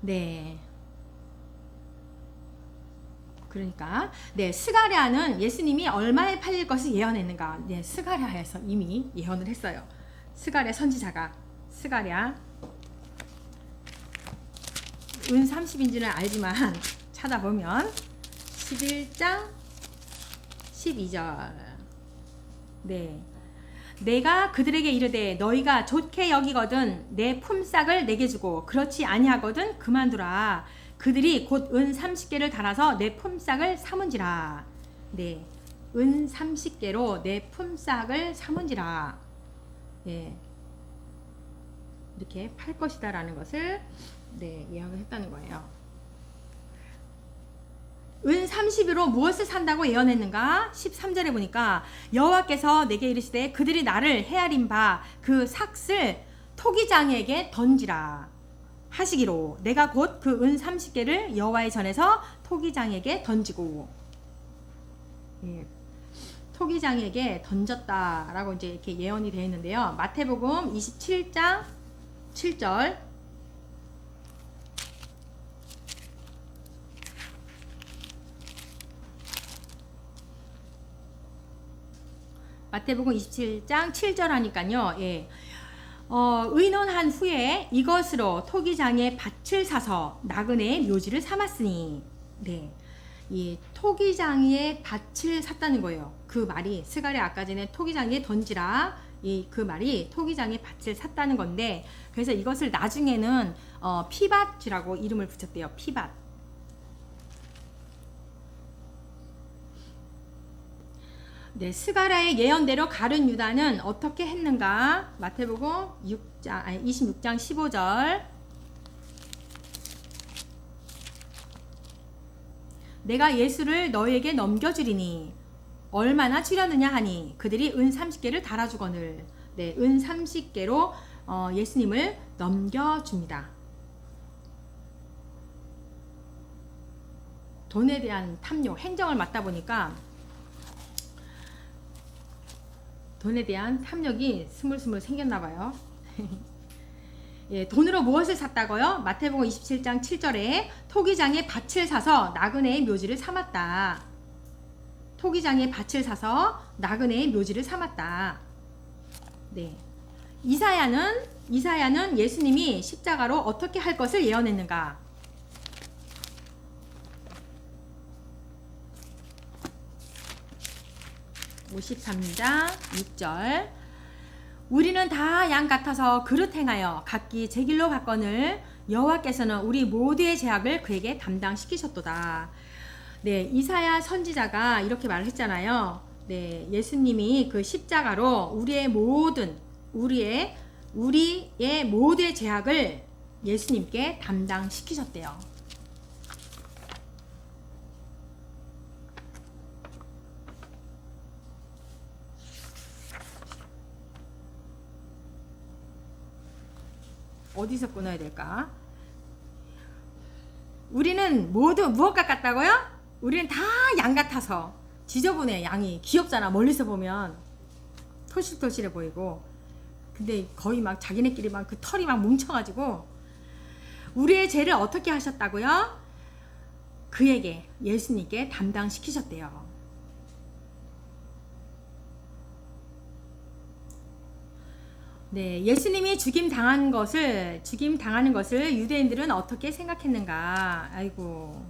Speaker 1: 네. 그러니까 네, 스가랴는 예수님이 얼마에 팔릴 것을 예언했는가. 네, 스가랴에서 이미 예언을 했어요. 스가랴 선지자가 스가랴 은 30인지는 알지만 찾아보면 11장 12절. 네. 내가 그들에게 이르되 너희가 좋게 여기거든 내 품삯을 내게 주고 그렇지 아니하거든 그만두라. 그들이 곧 은 30개를 달아서 내 품삯을 삼은지라. 네. 은 30개로 내 품삯을 삼은지라. 네. 이렇게 팔 것이다 라는 것을 네, 예언을 했다는 거예요. 은 30으로 무엇을 산다고 예언했는가? 13절에 보니까 여호와께서 내게 이르시되 그들이 나를 헤아린 바 그 삭을 토기장에게 던지라 하시기로 내가 곧 그 은 30개를 여호와의 전에서 토기장에게 던지고, 예, 토기장에게 던졌다라고 이제 이렇게 예언이 되어 있는데요. 마태복음 27장 7절. 마태복음 27장 7절 하니까요. 예. 의논한 후에 이것으로 토기장에 밭을 사서 나그네의 묘지를 삼았으니, 네, 이 토기장에 밭을 샀다는 거예요. 그 말이 스가랴 아까 전에 토기장에 던지라, 그 말이 토기장에 밭을 샀다는 건데, 그래서 이것을 나중에는 피밭이라고 이름을 붙였대요. 피밭. 네, 스가랴의 예언대로 가룟 유다는 어떻게 했는가? 마태복음 26장 15절. 내가 예수를 너에게 넘겨주리니 얼마나 주려느냐 하니 그들이 은 30개를 달아주거늘. 네, 은 30개로 예수님을 넘겨줍니다. 돈에 대한 탐욕, 행정을 맡다 보니까 돈에 대한 탐욕이 스물스물 생겼나 봐요. 예, 돈으로 무엇을 샀다고요? 마태복음 27장 7절에 토기장에 밭을 사서 나그네의 묘지를 삼았다. 토기장에 밭을 사서 나그네의 묘지를 삼았다. 네. 이사야는 예수님이 십자가로 어떻게 할 것을 예언했는가? 53장 6절. 우리는 다 양 같아서 그릇 행하여 각기 제 길로 갔거늘 여호와께서는 우리 모두의 죄악을 그에게 담당시키셨도다. 네, 이사야 선지자가 이렇게 말을 했잖아요. 네, 예수님이 그 십자가로 우리의 모두의 죄악을 예수님께 담당시키셨대요. 어디서 끊어야 될까? 우리는 모두 무엇과 같다고요? 우리는 다 양 같아서. 지저분해. 양이 귀엽잖아. 멀리서 보면 토실토실해 보이고, 근데 거의 막 자기네끼리 막 그 털이 막 뭉쳐가지고. 우리의 죄를 어떻게 하셨다고요? 그에게, 예수님께 담당시키셨대요. 네, 예수님이 죽임 당하는 것을 유대인들은 어떻게 생각했는가? 아이고,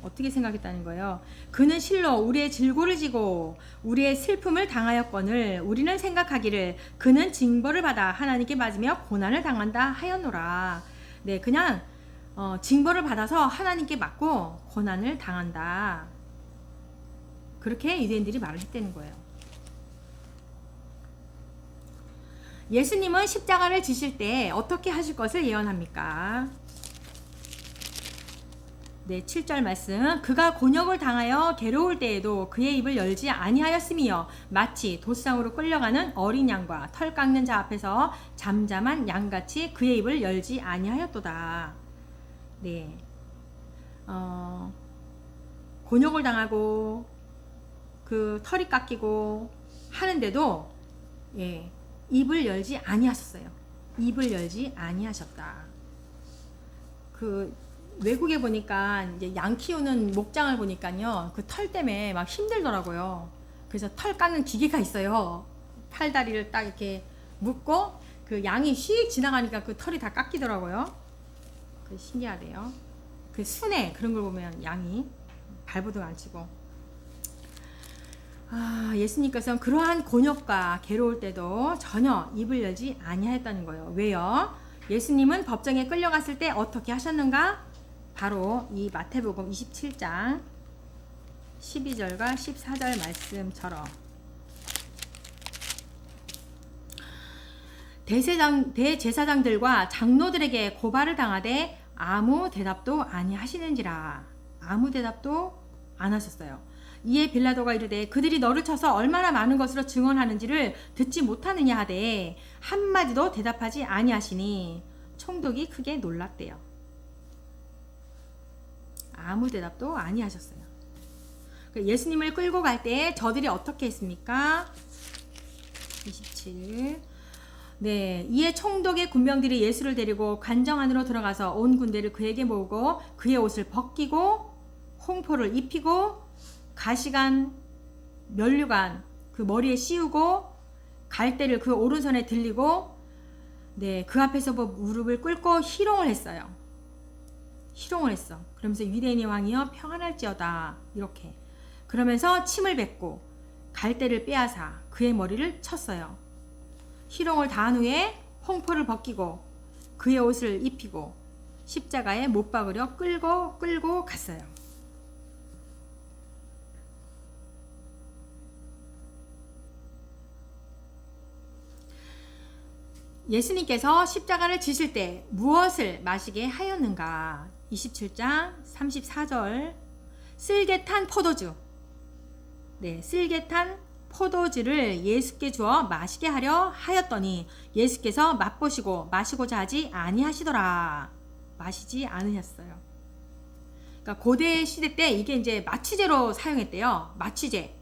Speaker 1: 어떻게 생각했다는 거예요? 그는 실로 우리의 질고를 지고 우리의 슬픔을 당하였거늘 우리는 생각하기를 그는 징벌을 받아 하나님께 맞으며 고난을 당한다 하였노라. 네, 그냥 징벌을 받아서 하나님께 맞고 고난을 당한다. 그렇게 유대인들이 말을 했다는 거예요. 예수님은 십자가를 지실 때 어떻게 하실 것을 예언합니까? 네, 7절 말씀. 그가 곤욕을 당하여 괴로울 때에도 그의 입을 열지 아니하였으며 마치 도상으로 끌려가는 어린 양과 털 깎는 자 앞에서 잠잠한 양같이 그의 입을 열지 아니하였도다. 네, 곤욕을 당하고 그 털이 깎이고 하는데도, 예, 입을 열지 아니하셨어요. 입을 열지 아니하셨다. 그 외국에 보니까 이제 양 키우는 목장을 보니까요, 그 털 때문에 막 힘들더라고요. 그래서 털 깎는 기계가 있어요. 팔다리를 딱 이렇게 묶고 그 양이 휙 지나가니까 그 털이 다 깎이더라고요. 그 신기하대요. 그 순회 그런 걸 보면 양이 발버둥 안 치고. 예수님께서는 그러한 곤욕과 괴로울 때도 전혀 입을 열지 아니하였다는 거예요. 왜요? 예수님은 법정에 끌려갔을 때 어떻게 하셨는가? 바로 이 마태복음 27장 12절과 14절 말씀처럼 대제사장들과 장로들에게 고발을 당하되 아무 대답도 아니하시는지라. 아무 대답도 안 하셨어요. 이에 빌라도가 이르되 그들이 너를 쳐서 얼마나 많은 것으로 증언하는지를 듣지 못하느냐 하되 한마디도 대답하지 아니하시니 총독이 크게 놀랐대요. 아무 대답도 아니하셨어요. 예수님을 끌고 갈 때 저들이 어떻게 했습니까? 27. 네, 이에 총독의 군병들이 예수를 데리고 관정 안으로 들어가서 온 군대를 그에게 모으고 그의 옷을 벗기고 홍포를 입히고 가시관, 면류관 그 머리에 씌우고 갈대를 그 오른손에 들리고 네, 그 앞에서 무릎을 꿇고 희롱을 했어요. 희롱을 했어. 그러면서 유대인의 왕이여 평안할지어다 이렇게. 그러면서 침을 뱉고 갈대를 빼앗아 그의 머리를 쳤어요. 희롱을 다한 후에 홍포를 벗기고 그의 옷을 입히고 십자가에 못 박으려 끌고 갔어요. 예수님께서 십자가를 지실 때 무엇을 마시게 하였는가? 27장 34절. 쓸개 탄 포도주. 네, 쓸개 탄 포도주를 예수께 주어 마시게 하려 하였더니 예수께서 맛보시고 마시고자 하지 아니하시더라. 마시지 않으셨어요. 그러니까 고대 시대 때 이게 이제 마취제로 사용했대요. 마취제.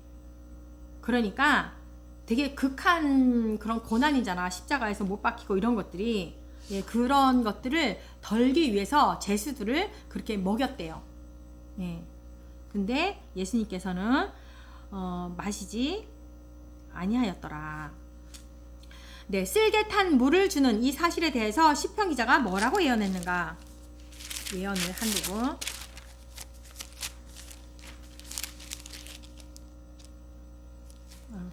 Speaker 1: 그러니까 되게 극한 그런 고난이잖아. 십자가에서 못 박히고 이런 것들이. 예, 그런 것들을 덜기 위해서 제수들을 그렇게 먹였대요. 예. 근데 예수님께서는 마시지 아니하였더라. 네, 쓸개 탄 물을 주는 이 사실에 대해서 시편 기자가 뭐라고 예언했는가? 예언을 한 부분.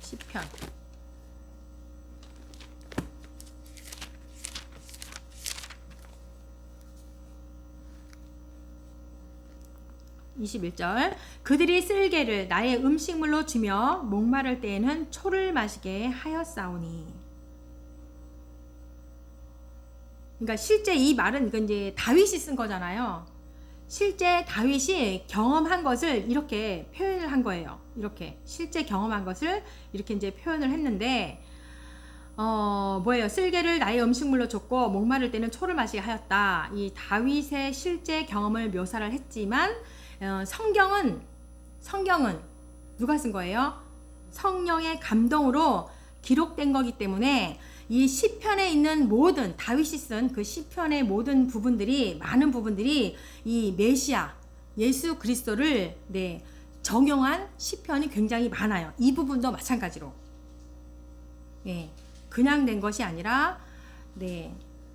Speaker 1: 시편 21절. 그들이 쓸개를 나의 음식물로 주며 목마를 때에는 초를 마시게 하였사오니. 그러니까 실제 이 말은 이건 이제 다윗이 쓴 거잖아요. 실제 다윗이 경험한 것을 이렇게 표현을 한 거예요. 이렇게 실제 경험한 것을 이렇게 이제 표현을 했는데 뭐예요? 쓸개를 나의 음식물로 줬고 목마를 때는 초를 마시게 하였다. 이 다윗의 실제 경험을 묘사를 했지만 성경은 누가 쓴 거예요? 성령의 감동으로 기록된 거기 때문에 이 시편에 있는 모든 다윗이 쓴 그 시편의 모든 부분들이 많은 부분들이 이 메시아 예수 그리스도를 적용한 시편이 굉장히 많아요. 이 부분도 마찬가지로 그냥 된 것이 아니라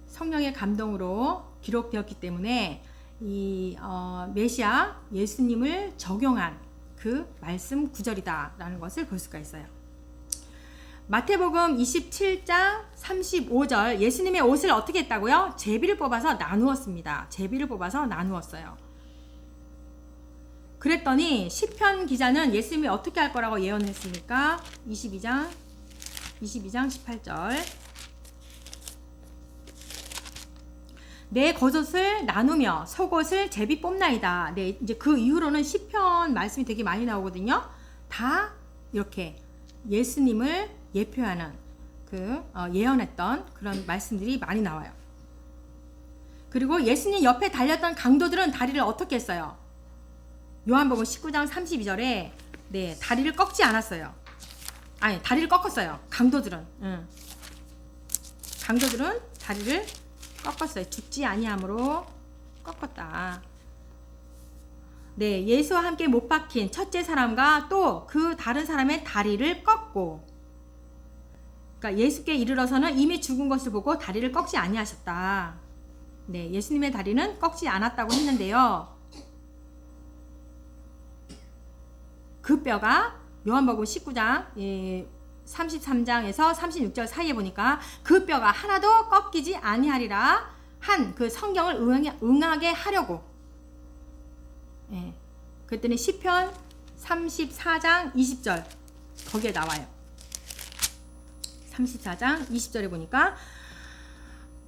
Speaker 1: 성령의 감동으로 기록되었기 때문에 이 메시아 예수님을 적용한 그 말씀 구절이다라는 것을 볼 수가 있어요. 마태복음 27장 35절. 예수님의 옷을 어떻게 했다고요? 제비를 뽑아서 나누었습니다. 제비를 뽑아서 나누었어요. 그랬더니 시편 기자는 예수님이 어떻게 할 거라고 예언했습니까? 22장 18절. 내 겉옷을 나누며 속옷을 제비 뽑나이다. 네, 이제 그 이후로는 시편 말씀이 되게 많이 나오거든요. 다 이렇게 예수님을 예표하는 예언했던 그런 말씀들이 많이 나와요. 그리고 예수님 옆에 달렸던 강도들은 다리를 어떻게 했어요? 요한복음 19장 32절에 다리를 꺾지 않았어요. 아니, 다리를 꺾었어요. 강도들은. 강도들은 다리를 꺾었어요. 죽지 아니함으로 꺾었다. 네, 예수와 함께 못 박힌 첫째 사람과 또 그 다른 사람의 다리를 꺾고, 그러니까 예수께 이르러서는 이미 죽은 것을 보고 다리를 꺾지 아니하셨다. 네, 예수님의 다리는 꺾지 않았다고 했는데요. 그 뼈가 요한복음 19장 33장에서 36절 사이에 보니까 그 뼈가 하나도 꺾이지 아니하리라 한 그 성경을 응하게 하려고. 예. 그랬더니 시편 34장 20절 거기에 나와요. 34장 20절에 보니까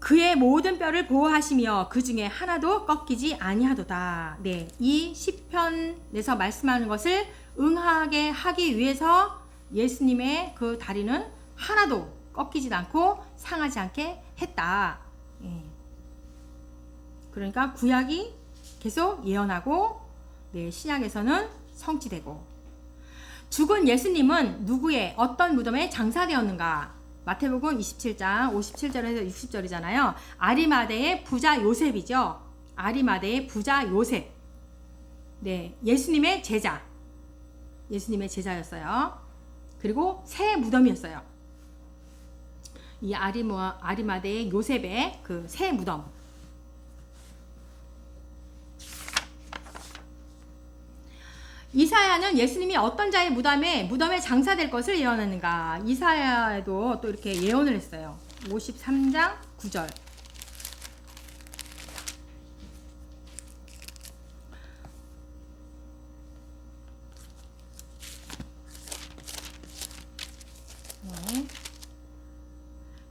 Speaker 1: 그의 모든 뼈를 보호하시며 그 중에 하나도 꺾이지 아니하도다. 네, 이 시편에서 말씀하는 것을 응하게 하기 위해서 예수님의 그 다리는 하나도 꺾이지 않고 상하지 않게 했다. 예. 그러니까 구약이 계속 예언하고, 네, 신약에서는 성취되고. 죽은 예수님은 누구의 어떤 무덤에 장사되었는가? 마태복음 27장 57절에서 60절이잖아요. 아리마대의 부자 요셉이죠. 아리마대의 부자 요셉. 네, 예수님의 제자. 예수님의 제자였어요. 그리고 새 무덤이었어요. 이 아리마대의 요셉의 그 새 무덤. 이사야는 예수님이 어떤 자의 무덤에 장사될 것을 예언하는가. 이사야에도 또 이렇게 예언을 했어요. 53장 9절.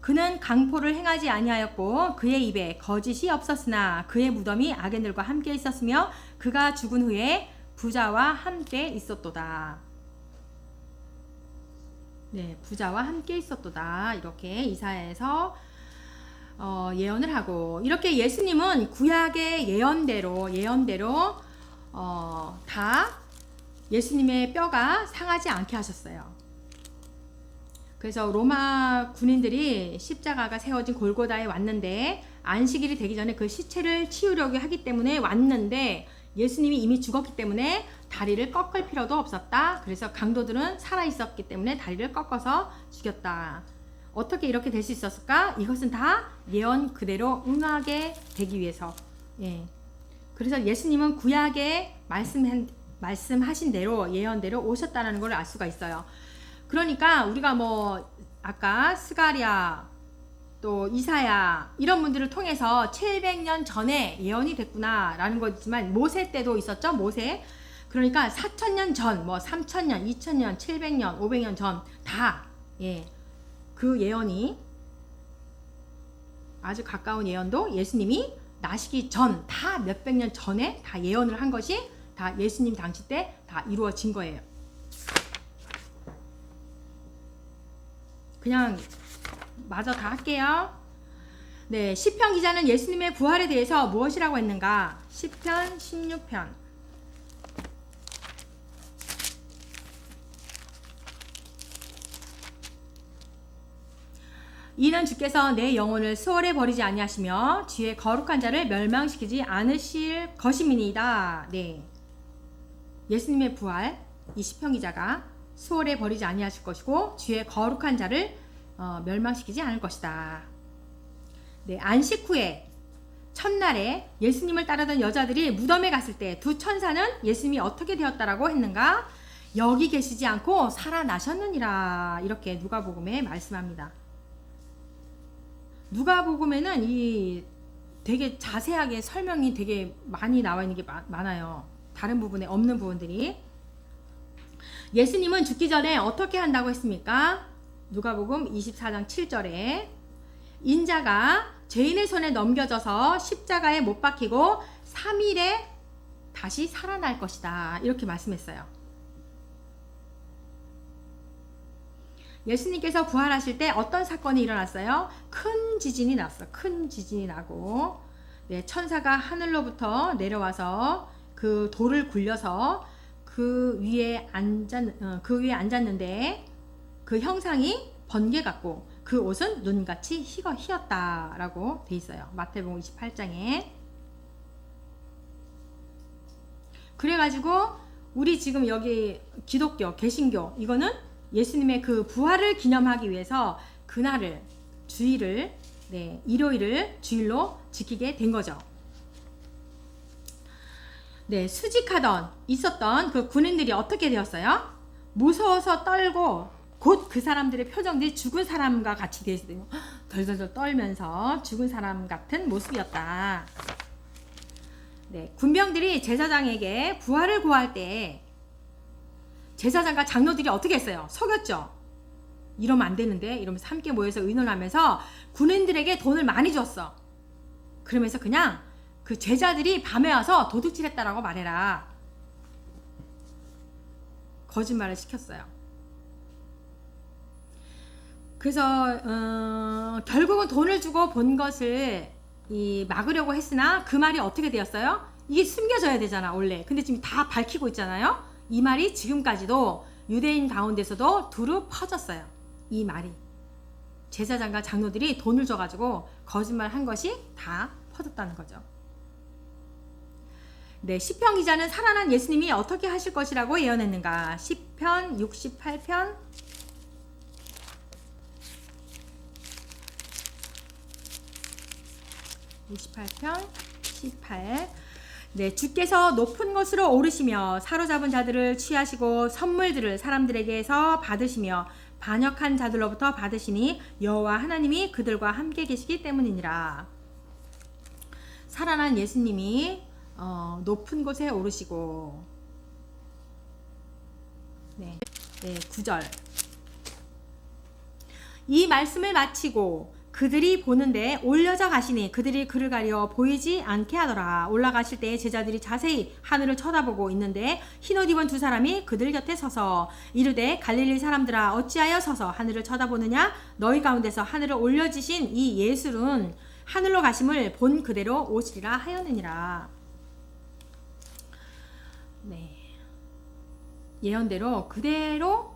Speaker 1: 그는 강포를 행하지 아니하였고 그의 입에 거짓이 없었으나 그의 무덤이 악인들과 함께 있었으며 그가 죽은 후에 부자와 함께 있었도다. 네, 부자와 함께 있었도다. 이렇게 이사야에서 예언을 하고, 이렇게 예수님은 구약의 예언대로 다 예수님의 뼈가 상하지 않게 하셨어요. 그래서 로마 군인들이 십자가가 세워진 골고다에 왔는데 안식일이 되기 전에 그 시체를 치우려고 하기 때문에 왔는데 예수님이 이미 죽었기 때문에 다리를 꺾을 필요도 없었다. 그래서 강도들은 살아있었기 때문에 다리를 꺾어서 죽였다. 어떻게 이렇게 될 수 있었을까? 이것은 다 예언 그대로 응하게 되기 위해서. 예. 그래서 예수님은 구약에 말씀하신 대로 예언대로 오셨다는 걸 알 수가 있어요. 그러니까 우리가 뭐 아까 스가랴 또 이사야 이런 분들을 통해서 700년 전에 예언이 됐구나 라는 거지만, 모세 때도 있었죠. 모세. 그러니까 4000년 전, 뭐 3000년, 2000년, 700년, 500년 전 다, 예, 그 예언이, 아주 가까운 예언도 예수님이 나시기 전, 다 몇백 년 전에 다 예언을 한 것이 다 예수님 당시 때 다 이루어진 거예요. 그냥 마저 다 할게요. 네, 시편 기자는 예수님의 부활에 대해서 무엇이라고 했는가? 시편 16편. 이는 주께서 내 영혼을 수월에 버리지 아니하시며 주의 거룩한 자를 멸망시키지 않으실 것임이니이다. 네, 예수님의 부활, 이 시편 기자가 수월에 버리지 아니하실 것이고 주의 거룩한 자를 멸망시키지 않을 것이다. 네, 안식 후에 첫날에 예수님을 따르던 여자들이 무덤에 갔을 때 두 천사는 예수님이 어떻게 되었다라고 했는가? 여기 계시지 않고 살아나셨느니라. 이렇게 누가복음에 말씀합니다. 누가복음에는 이 되게 자세하게 설명이 되게 많이 나와 있는 게 많아요. 다른 부분에 없는 부분들이. 예수님은 죽기 전에 어떻게 한다고 했습니까? 누가복음 24장 7절에 인자가 죄인의 손에 넘겨져서 십자가에 못 박히고 3일에 다시 살아날 것이다. 이렇게 말씀했어요. 예수님께서 부활하실 때 어떤 사건이 일어났어요? 큰 지진이 났어요. 큰 지진이 나고, 네, 천사가 하늘로부터 내려와서 그 돌을 굴려서 그 위에 앉았는데 그 형상이 번개 같고 그 옷은 눈같이 희었다라고 돼 있어요. 마태복음 28장에. 그래가지고 우리 지금 여기 기독교, 개신교 이거는 예수님의 그 부활을 기념하기 위해서 그날을 주일을 일요일을 주일로 지키게 된 거죠. 네, 있었던 그 군인들이 어떻게 되었어요? 무서워서 떨고 곧 그 사람들의 표정들이 죽은 사람과 같이 되었어요. 덜덜덜 떨면서 죽은 사람 같은 모습이었다. 네, 군병들이 제사장에게 부활을 구할 때 제사장과 장로들이 어떻게 했어요? 속였죠. 이러면 안 되는데 이러면서 함께 모여서 의논하면서 군인들에게 돈을 많이 줬어. 그러면서 그냥 그 제자들이 밤에 와서 도둑질했다라고 말해라. 거짓말을 시켰어요. 그래서 결국은 돈을 주고 본 것을 막으려고 했으나 그 말이 어떻게 되었어요? 이게 숨겨져야 되잖아 원래. 근데 지금 다 밝히고 있잖아요. 이 말이 지금까지도 유대인 가운데서도 두루 퍼졌어요. 이 말이 제사장과 장로들이 돈을 줘가지고 거짓말한 것이 다 퍼졌다는 거죠. 네, 시편 기자는 살아난 예수님이 어떻게 하실 것이라고 예언했는가? 시편 68편 18. 네, 주께서 높은 곳으로 오르시며 사로잡은 자들을 취하시고 선물들을 사람들에게서 받으시며 반역한 자들로부터 받으시니 여호와 하나님이 그들과 함께 계시기 때문이니라. 살아난 예수님이 높은 곳에 오르시고 9절 이 말씀을 마치고 그들이 보는데 올려져 가시니 그들이 그를 가려 보이지 않게 하더라. 올라가실 때 제자들이 자세히 하늘을 쳐다보고 있는데 흰옷 입은 두 사람이 그들 곁에 서서 이르되 갈릴리 사람들아 어찌하여 서서 하늘을 쳐다보느냐? 너희 가운데서 하늘을 올려지신 이 예수는 하늘로 가심을 본 그대로 오시리라 하였느니라. 네, 예언대로 그대로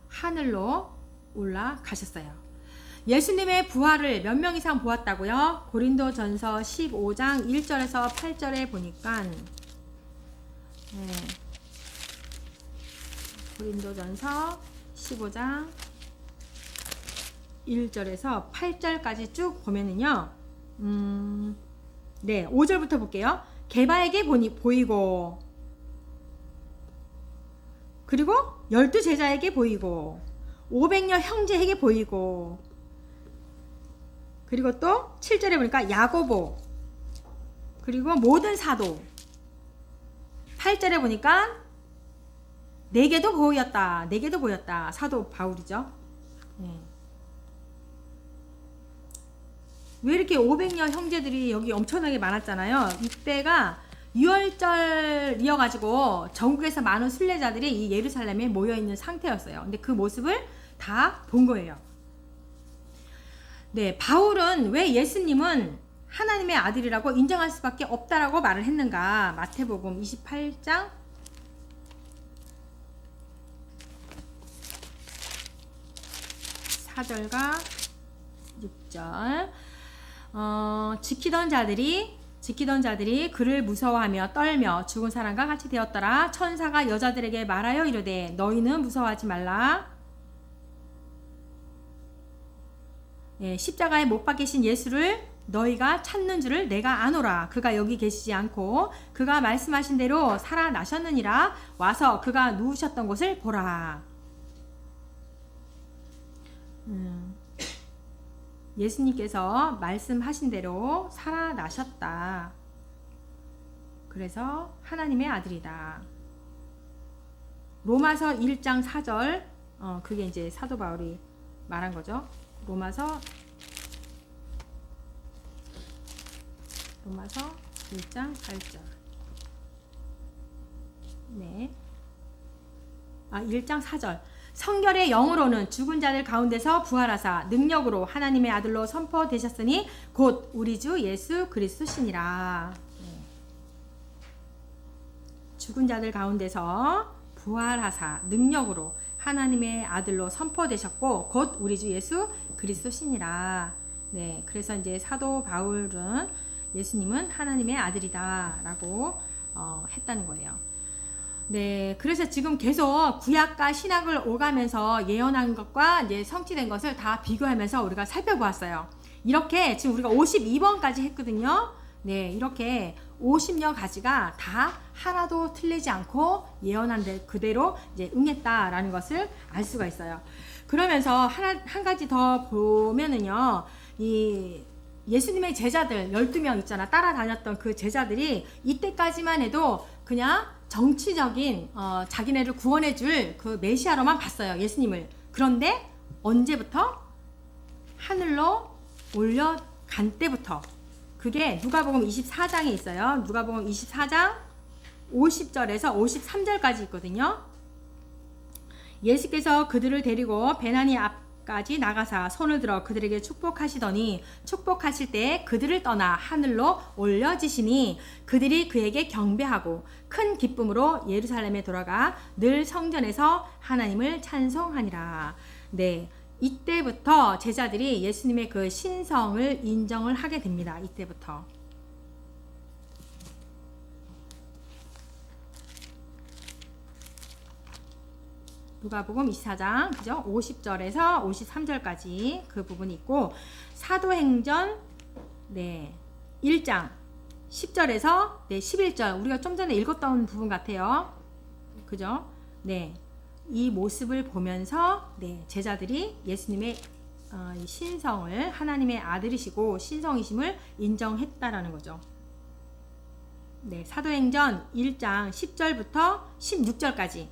Speaker 1: 하늘로 올라가셨어요. 예수님의 부활을 몇 명 이상 보았다고요? 고린도전서 15장 1절에서 8절에 보니까 고린도전서 15장 1절에서 8절까지 쭉 보면은요. 5절부터 볼게요. 게바에게 보이고 그리고 12제자에게 보이고 500여 형제에게 보이고 그리고 또 7절에 보니까 야고보 그리고 모든 사도 8절에 보니까 내게도 보였다. 사도 바울이죠. 왜 이렇게 500여 형제들이 여기 엄청나게 많았잖아요. 이때가 6월절이어가지고 전국에서 많은 순례자들이 이 예루살렘에 모여있는 상태였어요. 근데 그 모습을 다 본 거예요. 네, 바울은 왜 예수님은 하나님의 아들이라고 인정할 수밖에 없다라고 말을 했는가? 마태복음 28장 4절과 6절 지키던 자들이 그를 무서워하며 떨며 죽은 사람과 같이 되었더라. 천사가 여자들에게 말하여 이르되 너희는 무서워하지 말라. 십자가에 못 박히신 예수를 너희가 찾는 줄을 내가 아노라. 그가 여기 계시지 않고 그가 말씀하신 대로 살아나셨느니라. 와서 그가 누우셨던 곳을 보라. 예수님께서 말씀하신 대로 살아나셨다. 그래서 하나님의 아들이다. 로마서 1장 4절 그게 이제 사도 바울이 말한 거죠. 로마서 1장 8절. 1장 4절. 성결의 영으로는 죽은 자들 가운데서 부활하사 능력으로 하나님의 아들로 선포되셨으니 곧 우리 주 예수 그리스도시니라. 죽은 자들 가운데서 부활하사 능력으로 하나님의 아들로 선포되셨고 곧 우리 주 예수 그리스도시니라. 네, 그래서 이제 사도 바울은 예수님은 하나님의 아들이다라고 했다는 거예요. 네, 그래서 지금 계속 구약과 신약을 오가면서 예언한 것과 이제 성취된 것을 다 비교하면서 우리가 살펴보았어요. 이렇게 지금 우리가 52번까지 했거든요. 네, 이렇게 50여 가지가 다 하나도 틀리지 않고 예언한 그대로 이제 응했다라는 것을 알 수가 있어요. 그러면서 한 가지 더 보면은요, 이 예수님의 제자들 12명 있잖아. 따라다녔던 그 제자들이 이때까지만 해도 그냥 정치적인 자기네를 구원해줄 그 메시아로만 봤어요. 예수님을. 그런데 언제부터? 하늘로 올려간 때부터. 그게 누가복음 24장에 있어요. 누가복음 24장 50절에서 53절까지 있거든요. 예수께서 그들을 데리고 베나니 앞까지 나가사 손을 들어 그들에게 축복하시더니 축복하실 때 그들을 떠나 하늘로 올려지시니 그들이 그에게 경배하고 큰 기쁨으로 예루살렘에 돌아가 늘 성전에서 하나님을 찬송하니라. 네, 이때부터 제자들이 예수님의 그 신성을 인정을 하게 됩니다. 이때부터. 누가복음 24장 그죠? 50절에서 53절까지 그 부분이 있고 사도행전 네, 1장 10절에서 네, 11절 우리가 좀 전에 읽었던 부분 같아요. 그죠? 네. 이 모습을 보면서 네, 제자들이 예수님의 이 신성을 하나님의 아들이시고 신성이심을 인정했다라는 거죠. 네, 사도행전 1장 10절부터 16절까지.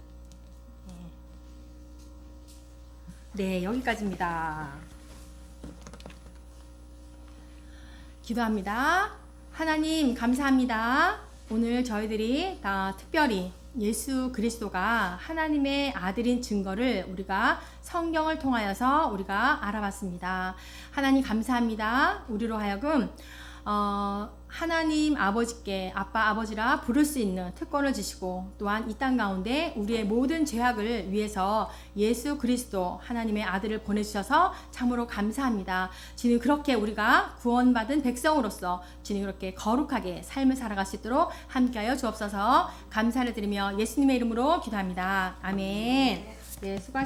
Speaker 1: 네, 여기까지입니다. 기도합니다. 하나님 감사합니다. 오늘 저희들이 다 특별히 예수 그리스도가 하나님의 아들인 증거를 우리가 성경을 통하여서 우리가 알아봤습니다. 하나님 감사합니다. 우리로 하여금 하나님 아버지께 아빠 아버지라 부를 수 있는 특권을 주시고 또한 이 땅 가운데 우리의 모든 죄악을 위해서 예수 그리스도 하나님의 아들을 보내주셔서 참으로 감사합니다. 주님 그렇게 우리가 구원받은 백성으로서 주님 그렇게 거룩하게 삶을 살아갈 수 있도록 함께하여 주옵소서. 감사를 드리며 예수님의 이름으로 기도합니다. 아멘. 네, 수고하셨습니다.